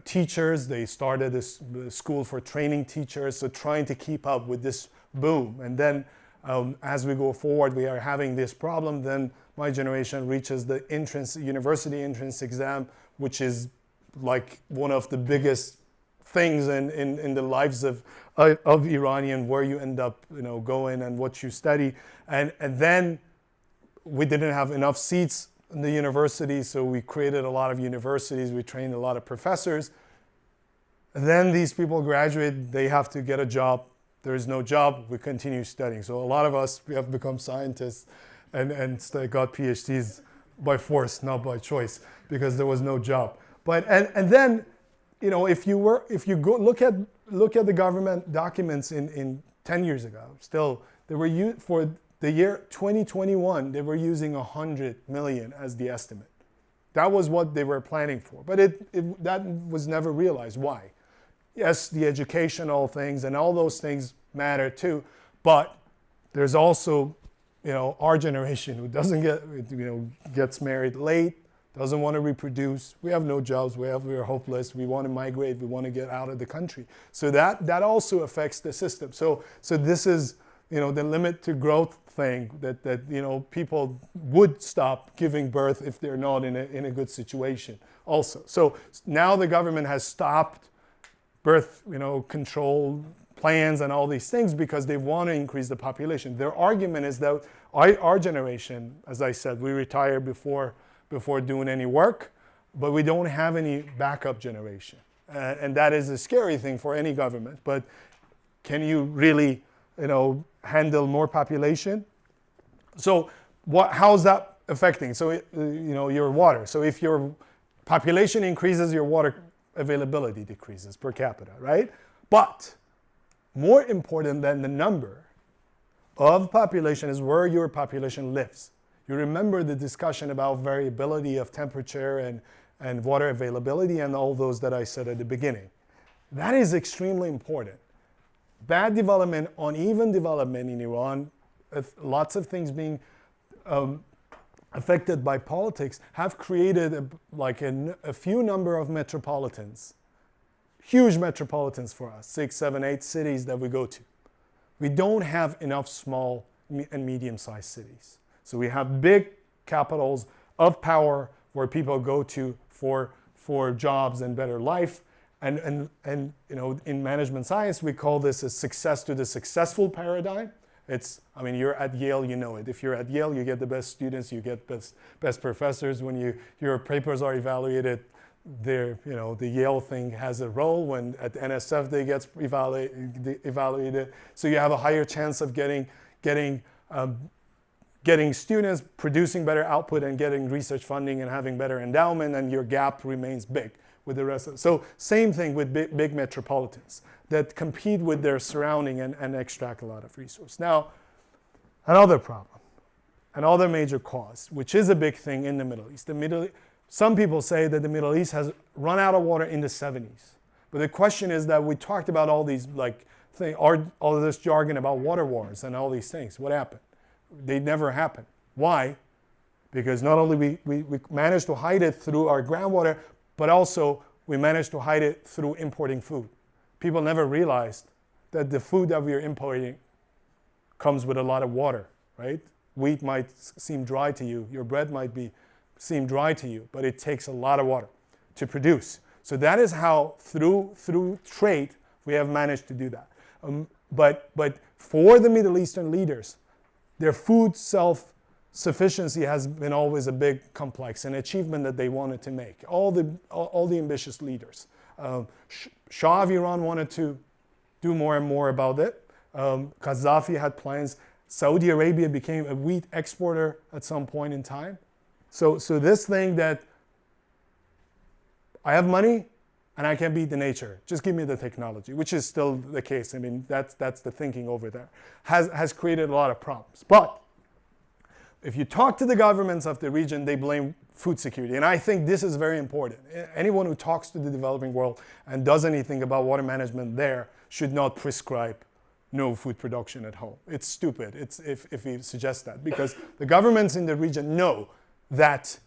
teachers. They started this school for training teachers, so trying to keep up with this boom. And then as we go forward, we are having this problem. Then my generation reaches the university entrance exam, which is like one of the biggest things in the lives of Iranian, where you end up going and what you study. And then we didn't have enough seats in the university, so we created a lot of universities. We trained a lot of professors. And then these people graduate, they have to get a job. There is no job, we continue studying. So a lot of us, we have become scientists and got PhDs by force, not by choice, because there was no job. But and then, if you go look at the government documents in 10 years ago, still they were for the year 2021, they were using 100 million as the estimate. That was what they were planning for, but that was never realized. Why? Yes, the educational things and all those things matter too, but there's also, our generation who doesn't gets married late, doesn't want to reproduce. We have no jobs. We're hopeless. We want to migrate. We want to get out of the country. So that also affects the system. So this is, the limit to growth thing that people would stop giving birth if they're not in a good situation also. So now the government has stopped birth, control plans and all these things because they want to increase the population. Their argument is that our generation, as I said, we retire before doing any work, but we don't have any backup generation. And that is a scary thing for any government. But can you really, handle more population? So how's that affecting? So, your water. So if your population increases, your water availability decreases per capita, right? But more important than the number of population is where your population lives. You remember the discussion about variability of temperature and water availability and all those that I said at the beginning. That is extremely important. Bad development, uneven development in Iran, lots of things being affected by politics, have created a few number of metropolitans, huge metropolitans for us, 6, 7, 8 cities that we go to. We don't have enough small and medium-sized cities. So we have big capitals of power where people go to for jobs and better life. And in management science, we call this a success to the successful paradigm. You're at Yale, you know it. If you're at Yale, you get the best students, you get best professors. When your papers are evaluated, the Yale thing has a role. When at NSF they get evaluated, so you have a higher chance of getting students, producing better output, and getting research funding and having better endowment, and your gap remains big with the rest of it. So same thing with big metropolitans that compete with their surrounding and extract a lot of resource. Now, another problem, another major cause, which is a big thing in the Middle East. Some people say that the Middle East has run out of water in the 70s. But the question is that we talked about all these all this jargon about water wars and all these things. What happened? They never happened. Why? Because not only we managed to hide it through our groundwater, but also we managed to hide it through importing food. People never realized that the food that we are importing comes with a lot of water, right? Wheat might seem dry to you. Your bread might seem dry to you, but it takes a lot of water to produce. So that is how, through trade, we have managed to do that. But for the Middle Eastern leaders, their food self-sufficiency has been always a big complex, an achievement that they wanted to make. All the ambitious leaders. Shah of Iran wanted to do more and more about it. Gaddafi had plans. Saudi Arabia became a wheat exporter at some point in time. So this thing that I have money and I can beat the nature, just give me the technology, which is still the case. I mean, that's the thinking over there, has created a lot of problems. But if you talk to the governments of the region, they blame food security. And I think this is very important. Anyone who talks to the developing world and does anything about water management there should not prescribe no food production at home. It's stupid if we suggest that, because the governments in the region know that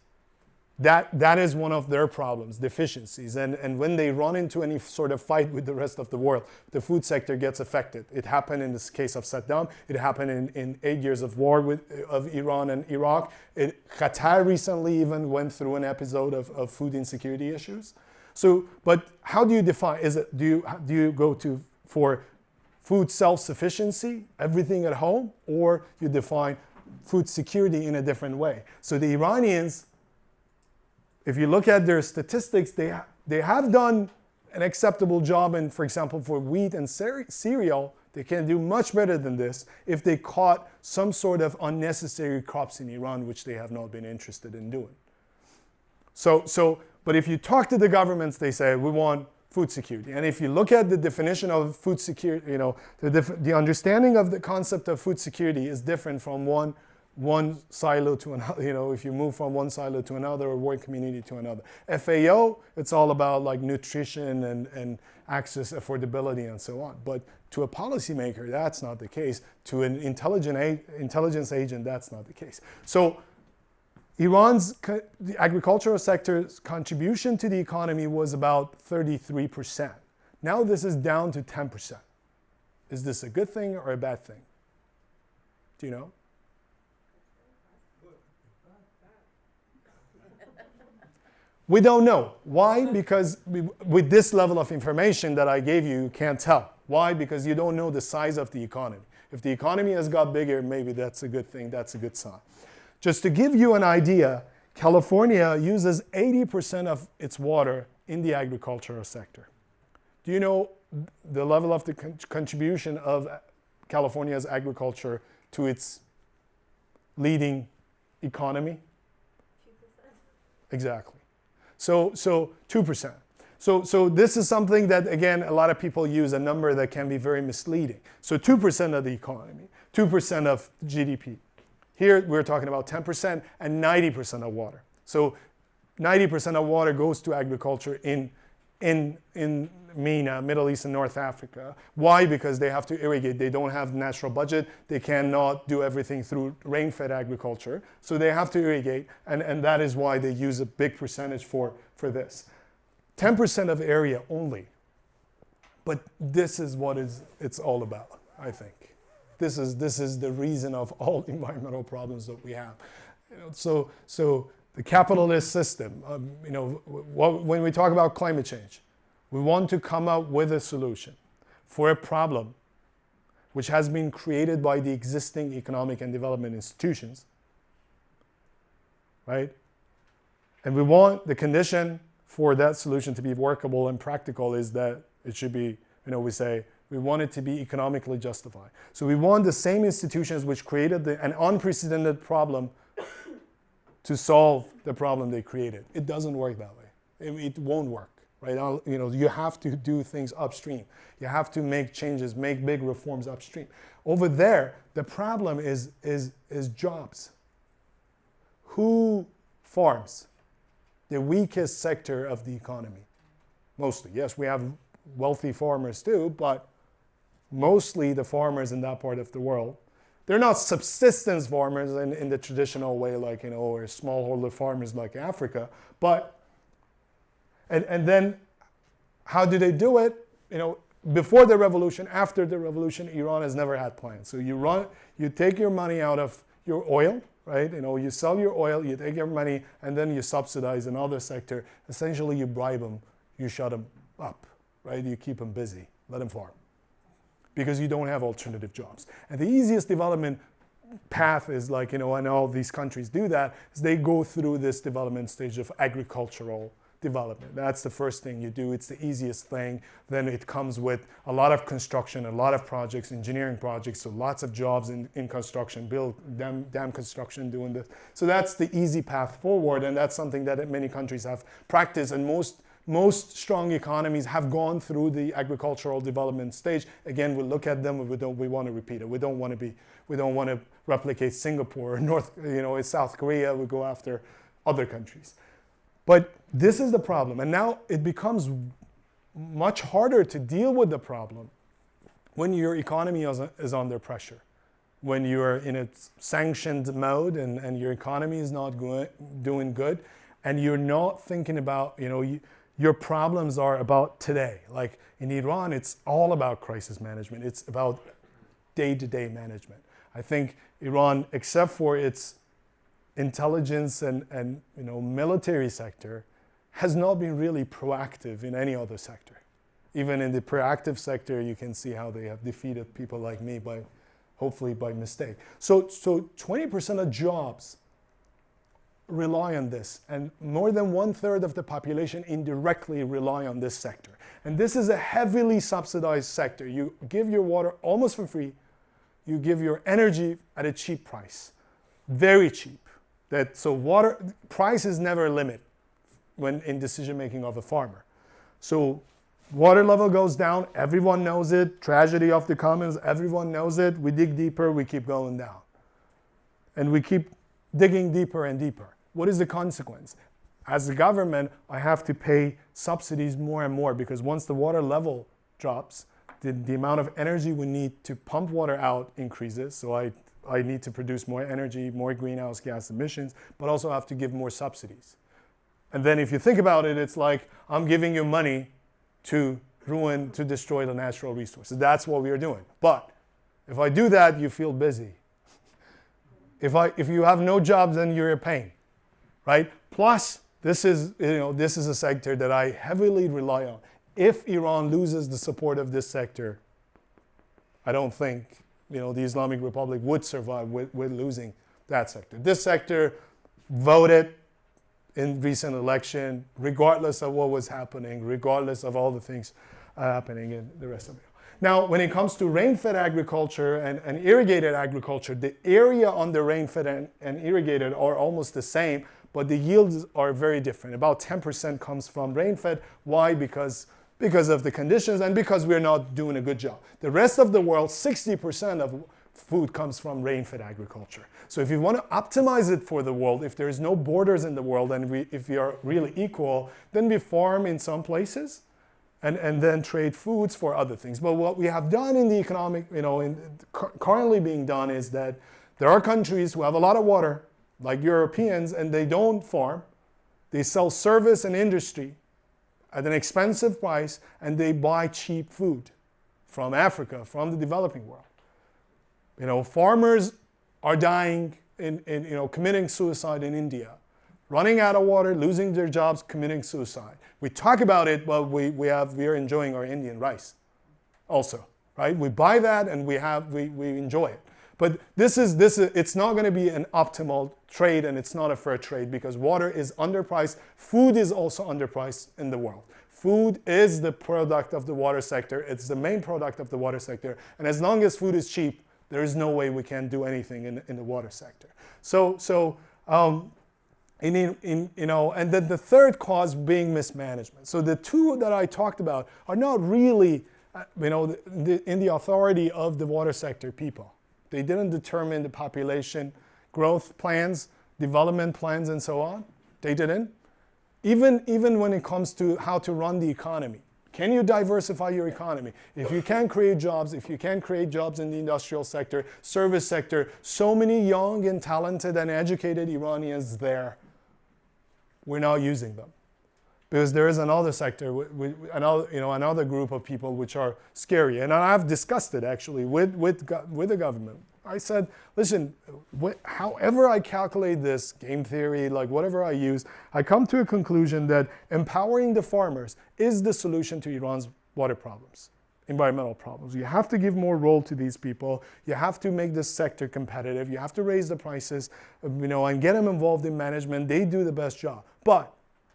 is one of their problems, deficiencies. And when they run into any sort of fight with the rest of the world, the food sector gets affected. It happened in this case of Saddam. It happened in 8 years of war of Iran and Iraq. Qatar recently even went through an episode of food insecurity issues. So, but how do you define? Do you go for food self-sufficiency, everything at home, or you define food security in a different way? So the Iranians, if you look at their statistics, they have done an acceptable job, and for example, for wheat and cereal, they can do much better than this if they caught some sort of unnecessary crops in Iran, which they have not been interested in doing. But if you talk to the governments, they say, we want food security. And if you look at the definition of food security, the understanding of the concept of food security is different from one silo to another. If you move from one silo to another or one community to another. FAO, it's all about like nutrition and access, affordability, and so on. But to a policymaker, that's not the case. To an intelligence agent, that's not the case. So the agricultural sector's contribution to the economy was about 33%. Now this is down to 10%. Is this a good thing or a bad thing? Do you know? We don't know. Why? Because with this level of information that I gave you, you can't tell. Why? Because you don't know the size of the economy. If the economy has got bigger, maybe that's a good thing, that's a good sign. Just to give you an idea, California uses 80% of its water in the agricultural sector. Do you know the level of the contribution of California's agriculture to its leading economy? 2%. Exactly. So 2%. So this is something that, again, a lot of people use a number that can be very misleading. So 2% of the economy, 2% of GDP. Here we're talking about 10% and 90% of water. So 90% of water goes to agriculture in MENA, Middle East and North Africa. Why? Because they have to irrigate. They don't have natural budget. They cannot do everything through rain-fed agriculture. So they have to irrigate, and that is why they use a big percentage for this. 10% of area only. But this is what it's all about, I think. This is the reason of all environmental problems that we have. So the capitalist system, when we talk about climate change, we want to come up with a solution for a problem which has been created by the existing economic and development institutions, right? And we want the condition for that solution to be workable and practical is that it should be, we say, we want it to be economically justified. So we want the same institutions which created an unprecedented problem to solve the problem they created. It doesn't work that way. It won't work, right? You have to do things upstream. You have to make changes, make big reforms upstream. Over there, the problem is jobs. Who farms? The weakest sector of the economy, mostly. Yes, we have wealthy farmers too, but mostly the farmers in that part of the world, they're not subsistence farmers in the traditional way, like, or smallholder farmers like Africa, but, and then how do they do it? Before the revolution, after the revolution, Iran has never had plans. So you take your money out of your oil, right? You sell your oil, you take your money, and then you subsidize another sector. Essentially, you bribe them, you shut them up, right? You keep them busy, let them farm, because you don't have alternative jobs. And the easiest development path is like, and all these countries do that, is they go through this development stage of agricultural development. That's the first thing you do. It's the easiest thing. Then it comes with a lot of construction, a lot of projects, engineering projects, so lots of jobs in construction, build dam construction, doing this. So that's the easy path forward, and that's something that many countries have practiced, and most strong economies have gone through the agricultural development stage. Again, we look at them and we want to repeat it. We don't want to replicate Singapore or South Korea. We go after other countries. But this is the problem. And now it becomes much harder to deal with the problem when your economy is under pressure, when you're in a sanctioned mode and your economy is not doing good, and you're not thinking about, your problems are about today. Like in Iran, it's all about crisis management. It's about day-to-day management. I think Iran, except for its intelligence and military sector, has not been really proactive in any other sector. Even in the proactive sector, you can see how they have defeated people like me hopefully by mistake. So 20% of jobs rely on this, and more than 1/3 of the population indirectly rely on this sector. And this is a heavily subsidized sector. You give your water almost for free. You give your energy at a cheap price, very cheap. So water price is never a limit when in decision making of a farmer. So water level goes down, everyone knows it. Tragedy of the commons, everyone knows it. We dig deeper, we keep going down. And we keep digging deeper and deeper. What is the consequence? As the government, I have to pay subsidies more and more, because once the water level drops, the amount of energy we need to pump water out increases. So I need to produce more energy, more greenhouse gas emissions, but also have to give more subsidies. And then if you think about it, it's like I'm giving you money to destroy the natural resources. That's what we are doing. But if I do that, you feel busy. If you have no jobs, then you're in pain, right? Plus, this is a sector that I heavily rely on. If Iran loses the support of this sector, I don't think the Islamic Republic would survive with losing that sector. This sector voted in recent election, regardless of what was happening, regardless of all the things happening in the rest of it. Now, when it comes to rain-fed agriculture and irrigated agriculture, the area under rain-fed and irrigated are almost the same, but the yields are very different. About 10% comes from rain-fed. Why? Because of the conditions and because we're not doing a good job. The rest of the world, 60% of food comes from rain-fed agriculture. So if you want to optimize it for the world, if there is no borders in the world and if we are really equal, then we farm in some places and then trade foods for other things. But what we have done in the economic, currently being done is that there are countries who have a lot of water, like Europeans, and they don't farm. They sell service and industry at an expensive price, and they buy cheap food from Africa, from the developing world. Farmers are dying committing suicide in India, running out of water, losing their jobs, committing suicide. We talk about it, but we are enjoying our Indian rice also, right? We buy that and we enjoy it. But it's not going to be an optimal trade, and it's not a fair trade, because water is underpriced. Food is also underpriced in the world. Food is the product of the water sector. It's the main product of the water sector. And as long as food is cheap, there is no way we can do anything in the water sector. And then the third cause being mismanagement. So the two that I talked about are not really, in the authority of the water sector people. They didn't determine the population growth plans, development plans, and so on. They didn't. Even when it comes to how to run the economy. Can you diversify your economy? If you can't create jobs, in the industrial sector, service sector, so many young and talented and educated Iranians there, we're not using them. Because there is another sector, another group of people which are scary. And I've discussed it actually with the government. I said, listen, however I calculate this, game theory, like whatever I use, I come to a conclusion that empowering the farmers is the solution to Iran's water problems, environmental problems. You have to give more role to these people. You have to make this sector competitive. You have to raise the prices, and get them involved in management. They do the best job. But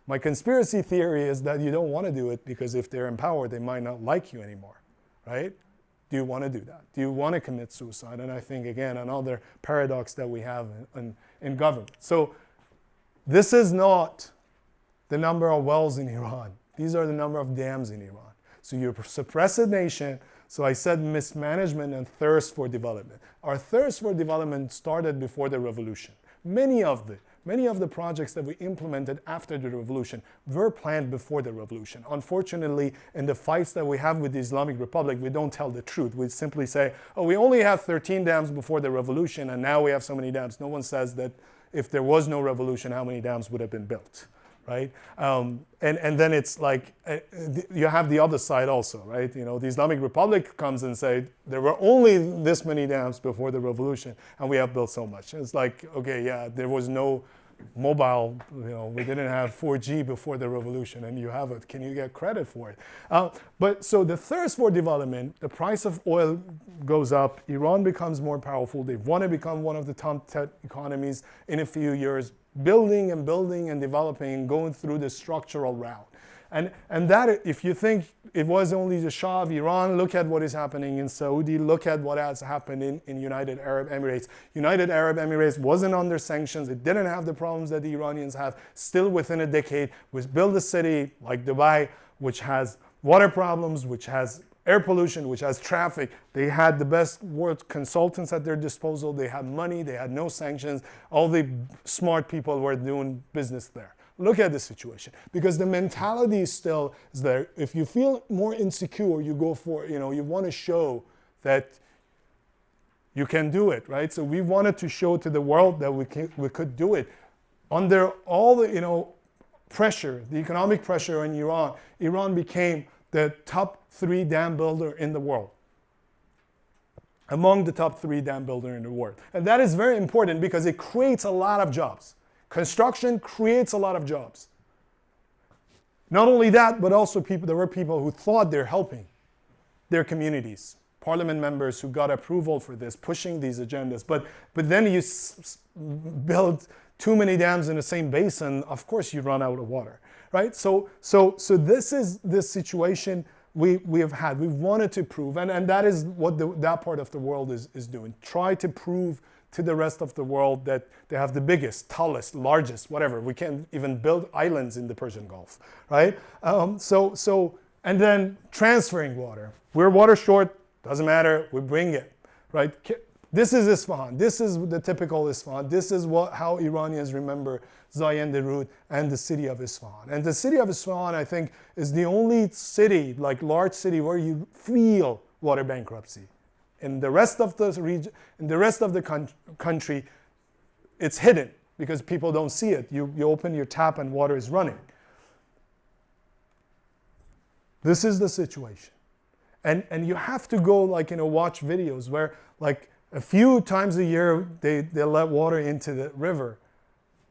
My conspiracy theory is that you don't want to do it because if they're in power, they might not like you anymore, right? Do you want to do that? Do you want to commit suicide? And I think, again, another paradox that we have in government. So this is not the number of wells in Iran. These are the number of dams in Iran. So you suppress a nation. So I said mismanagement and thirst for development. Our thirst for development started before the revolution. Many of the projects that we implemented after the revolution were planned before the revolution. Unfortunately, in the fights that we have with the Islamic Republic, we don't tell the truth. We simply say, oh, we only have 13 dams before the revolution, and now we have so many dams. No one says that if there was no revolution, how many dams would have been built, right? And then it's like, you have the other side also, right? You know, the Islamic Republic comes and say, there were only this many dams before the revolution, and we have built so much. And it's like, okay, yeah, there was no mobile, you know, we didn't have 4G before the revolution, and you have it. Can you get credit for it? But so the thirst for development, the price of oil goes up, Iran becomes more powerful, they want to become one of the top 10 economies in a few years, building and developing and going through the structural route. And that, if you think it was only the Shah of Iran, look at what is happening in Saudi, look at what has happened in United Arab Emirates. United Arab Emirates wasn't under sanctions, it didn't have the problems that the Iranians have. Still within a decade, we built a city like Dubai, which has water problems, which has air pollution, which has traffic. They had the best world consultants at their disposal, they had money, they had no sanctions. All the smart people were doing business there. Look at the situation, because the mentality still is there. If you feel more insecure, you go for, you know, you want to show that you can do it, right? So we wanted to show to the world that we could do it. Under all the, you know, pressure, the economic pressure in Iran, Iran became the top 3 dam builder in the world. Among the top 3 dam builder in the world. And that is very important because it creates a lot of jobs. Construction creates a lot of jobs. Not only that, but also there were people who thought they're helping their communities. Parliament members who got approval for this, pushing these agendas. But then you build too many dams in the same basin, of course you run out of water, right? So this is the situation we have had. We wanted to prove, and that is what that part of the world is doing. Try to prove to the rest of the world that they have the biggest, tallest, largest, whatever. We can't even build islands in the Persian Gulf, right? And then transferring water. We're water short, doesn't matter, we bring it, right? This is Isfahan. This is the typical Isfahan. This is how Iranians remember Zayende-Rud and the city of Isfahan. And the city of Isfahan, I think, is the only city, like large city, where you feel water bankruptcy. In the rest of the region, in the rest of the country, it's hidden because people don't see it. You open your tap and water is running. This is the situation. And you have to go, like, watch videos where, like, a few times a year they let water into the river.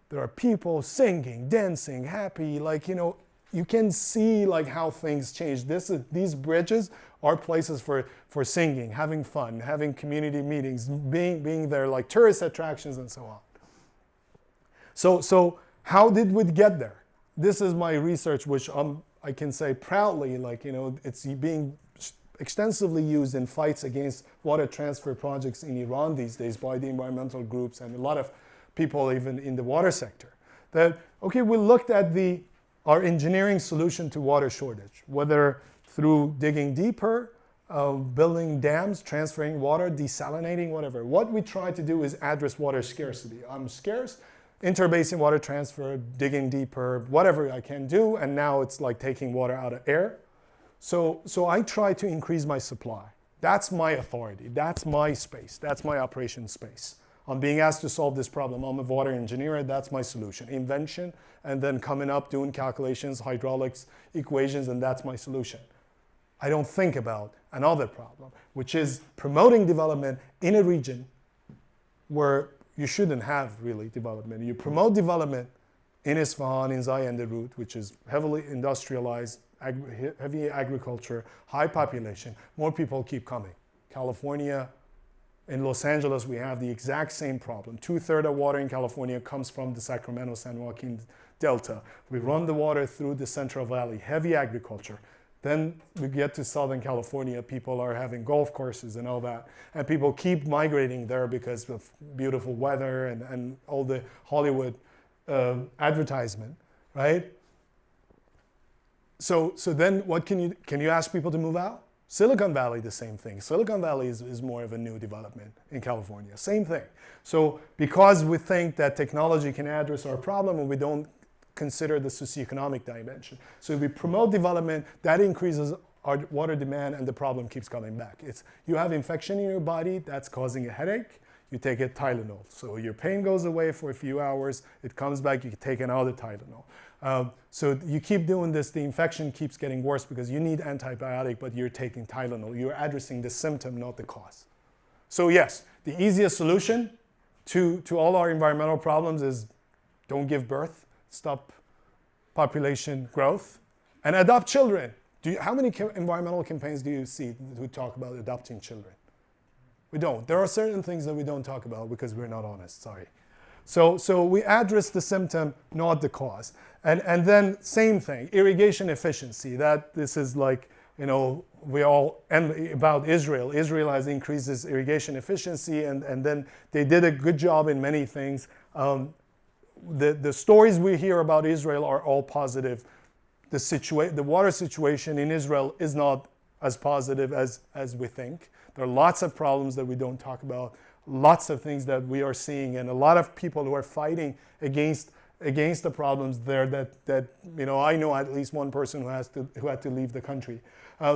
There are people singing, dancing, happy, like, you can see like how things change. These bridges are places for singing, having fun, having community meetings, being there, like tourist attractions and so on. So how did we get there? This is my research, which I can say proudly, like, it's being extensively used in fights against water transfer projects in Iran these days by the environmental groups and a lot of people even in the water sector. That, okay, we looked at our engineering solution to water shortage, whether through digging deeper, building dams, transferring water, desalinating, whatever. What we try to do is address water scarcity. I'm scarce, interbasin water transfer, digging deeper, whatever I can do, and now it's like taking water out of air. So I try to increase my supply. That's my authority. That's my space. That's my operation space. I'm being asked to solve this problem. I'm a water engineer. That's my solution. Invention, and then coming up, doing calculations, hydraulics, equations, and that's my solution. I don't think about another problem, which is promoting development in a region where you shouldn't have really development. You promote development in Isfahan, in Zayende-Rud, which is heavily industrialized, heavy agriculture, high population. More people keep coming. California, In Los Angeles, we have the exact same problem. 2/3 of water in California comes from the Sacramento-San Joaquin Delta. We run the water through the Central Valley, heavy agriculture. Then we get to Southern California, people are having golf courses and all that. And people keep migrating there because of beautiful weather and all the Hollywood advertisement, right? So then what can you ask people to move out? Silicon Valley, the same thing. Silicon Valley is more of a new development in California. Same thing. So because we think that technology can address our problem and we don't consider the socio-economic dimension. So if we promote development, that increases our water demand and the problem keeps coming back. You have infection in your body that's causing a headache, you take a Tylenol. So your pain goes away for a few hours, it comes back, you take another Tylenol. So you keep doing this, the infection keeps getting worse because you need antibiotic, but you're taking Tylenol. You're addressing the symptom, not the cause. So yes, the easiest solution to all our environmental problems is don't give birth, stop population growth, and adopt children. How many environmental campaigns do you see who talk about adopting children? We don't. There are certain things that we don't talk about because we're not honest, sorry. So we address the symptom, not the cause. And then same thing, irrigation efficiency. This is like, we all, and about Israel. Israel has increased its irrigation efficiency and then they did a good job in many things. The stories we hear about Israel are all positive. The water situation in Israel is not as positive as we think. There are lots of problems that we don't talk about, lots of things that we are seeing, and a lot of people who are fighting against the problems there that I know at least one person who had to leave the country.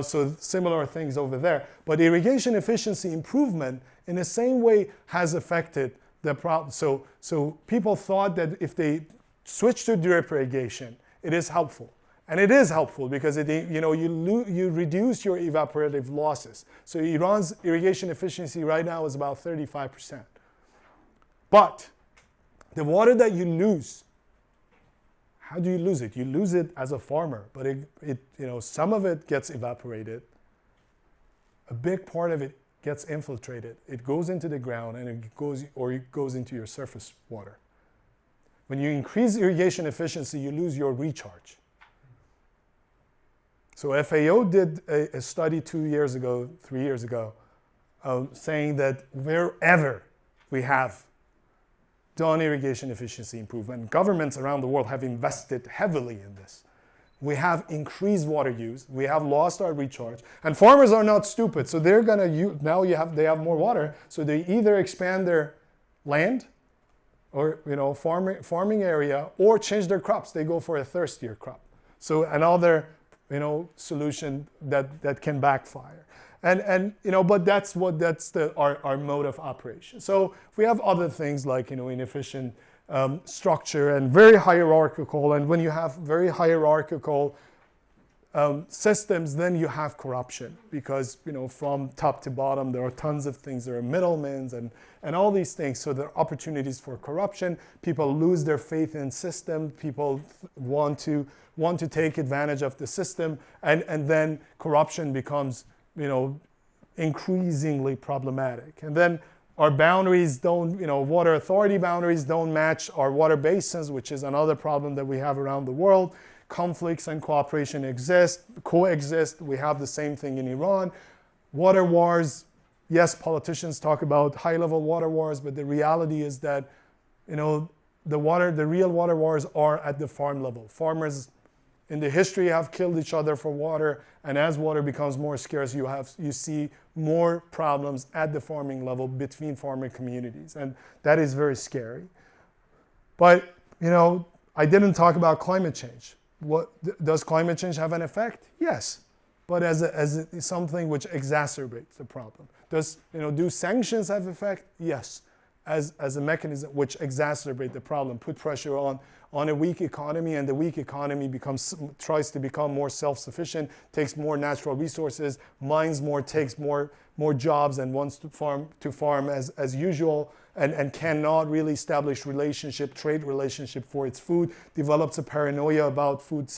So similar things over there. But irrigation efficiency improvement in the same way has affected the problem. So people thought that if they switch to drip irrigation, it is helpful. And it is helpful because you reduce your evaporative losses. So Iran's irrigation efficiency right now is about 35%. But the water that you lose, how do you lose it? You lose it as a farmer, but some of it gets evaporated. A big part of it gets infiltrated. It goes into the ground and it goes into your surface water. When you increase irrigation efficiency, you lose your recharge. So FAO did a study 3 years ago, saying that wherever we have done irrigation efficiency improvement, governments around the world have invested heavily in this. We have increased water use, we have lost our recharge, and farmers are not stupid, so they're gonna they have more water, so they either expand their land or farming area or change their crops. They go for a thirstier crop. So another solution that can backfire. But that's our mode of operation. So we have other things like inefficient structure and very hierarchical. And when you have very hierarchical systems, then you have corruption because from top to bottom there are tons of things. There are middlemen and all these things. So there are opportunities for corruption. People lose their faith in system. People want to take advantage of the system, and then corruption becomes increasingly problematic. And then our boundaries water authority boundaries don't match our water basins, which is another problem that we have around the world. Conflicts and cooperation coexist. We have the same thing in Iran. Water wars, yes, politicians talk about high-level water wars, but the reality is that the real water wars are at the farm level. Farmers in the history have killed each other for water, and as water becomes more scarce, you see more problems at the farming level between farmer communities, and that is very scary. But I didn't talk about climate change. Does climate change have an effect? Yes, but as something which exacerbates the problem. Do sanctions have effect? Yes, as a mechanism which exacerbate the problem, put pressure on a weak economy, and the weak economy tries to become more self-sufficient, takes more natural resources, mines more, takes more jobs, and wants to farm as usual, and cannot really establish trade relationship for its food, develops a paranoia about food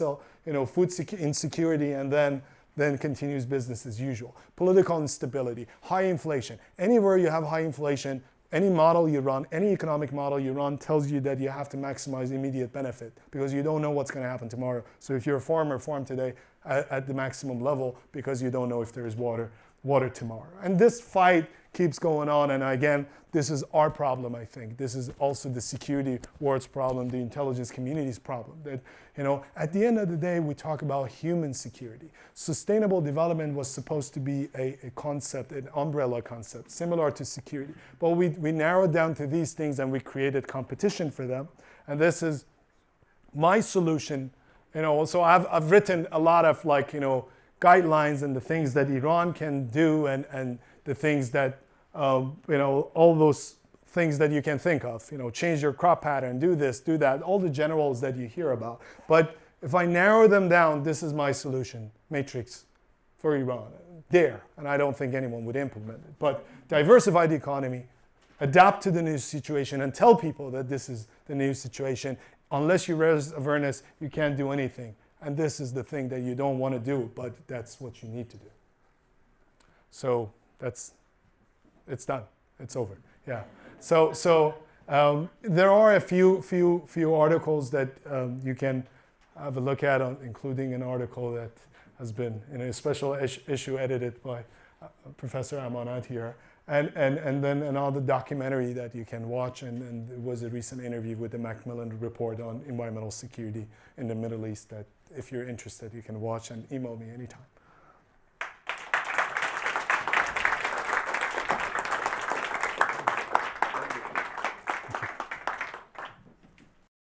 insecurity, and then then continues business as usual. Political instability, high inflation. Anywhere you have high inflation, any model you run, any economic model you run tells you that you have to maximize immediate benefit because you don't know what's going to happen tomorrow. So if you're a farmer, farm today at the maximum level because you don't know if there is water tomorrow. And this fight keeps going on, and again, this is our problem, I think. This is also the security world's problem, the intelligence community's problem. That, at the end of the day, we talk about human security. Sustainable development was supposed to be a concept, an umbrella concept, similar to security. But we narrowed down to these things and we created competition for them. And this is my solution. So I've written a lot of guidelines and the things that Iran can do and the things that all those things that you can think of, change your crop pattern, do this, do that, all the generals that you hear about. But if I narrow them down, this is my solution matrix for Iran. There, and I don't think anyone would implement it. But diversify the economy, adapt to the new situation, and tell people that this is the new situation. Unless you raise awareness, you can't do anything. And this is the thing that you don't want to do, but that's what you need to do. So it's done. It's over. Yeah. So there are a few articles that you can have a look at, including an article that has been in a special issue edited by Professor Amanat here, and then another documentary that you can watch, and it was a recent interview with the Macmillan Report on environmental security in the Middle East that if you're interested, you can watch and email me anytime.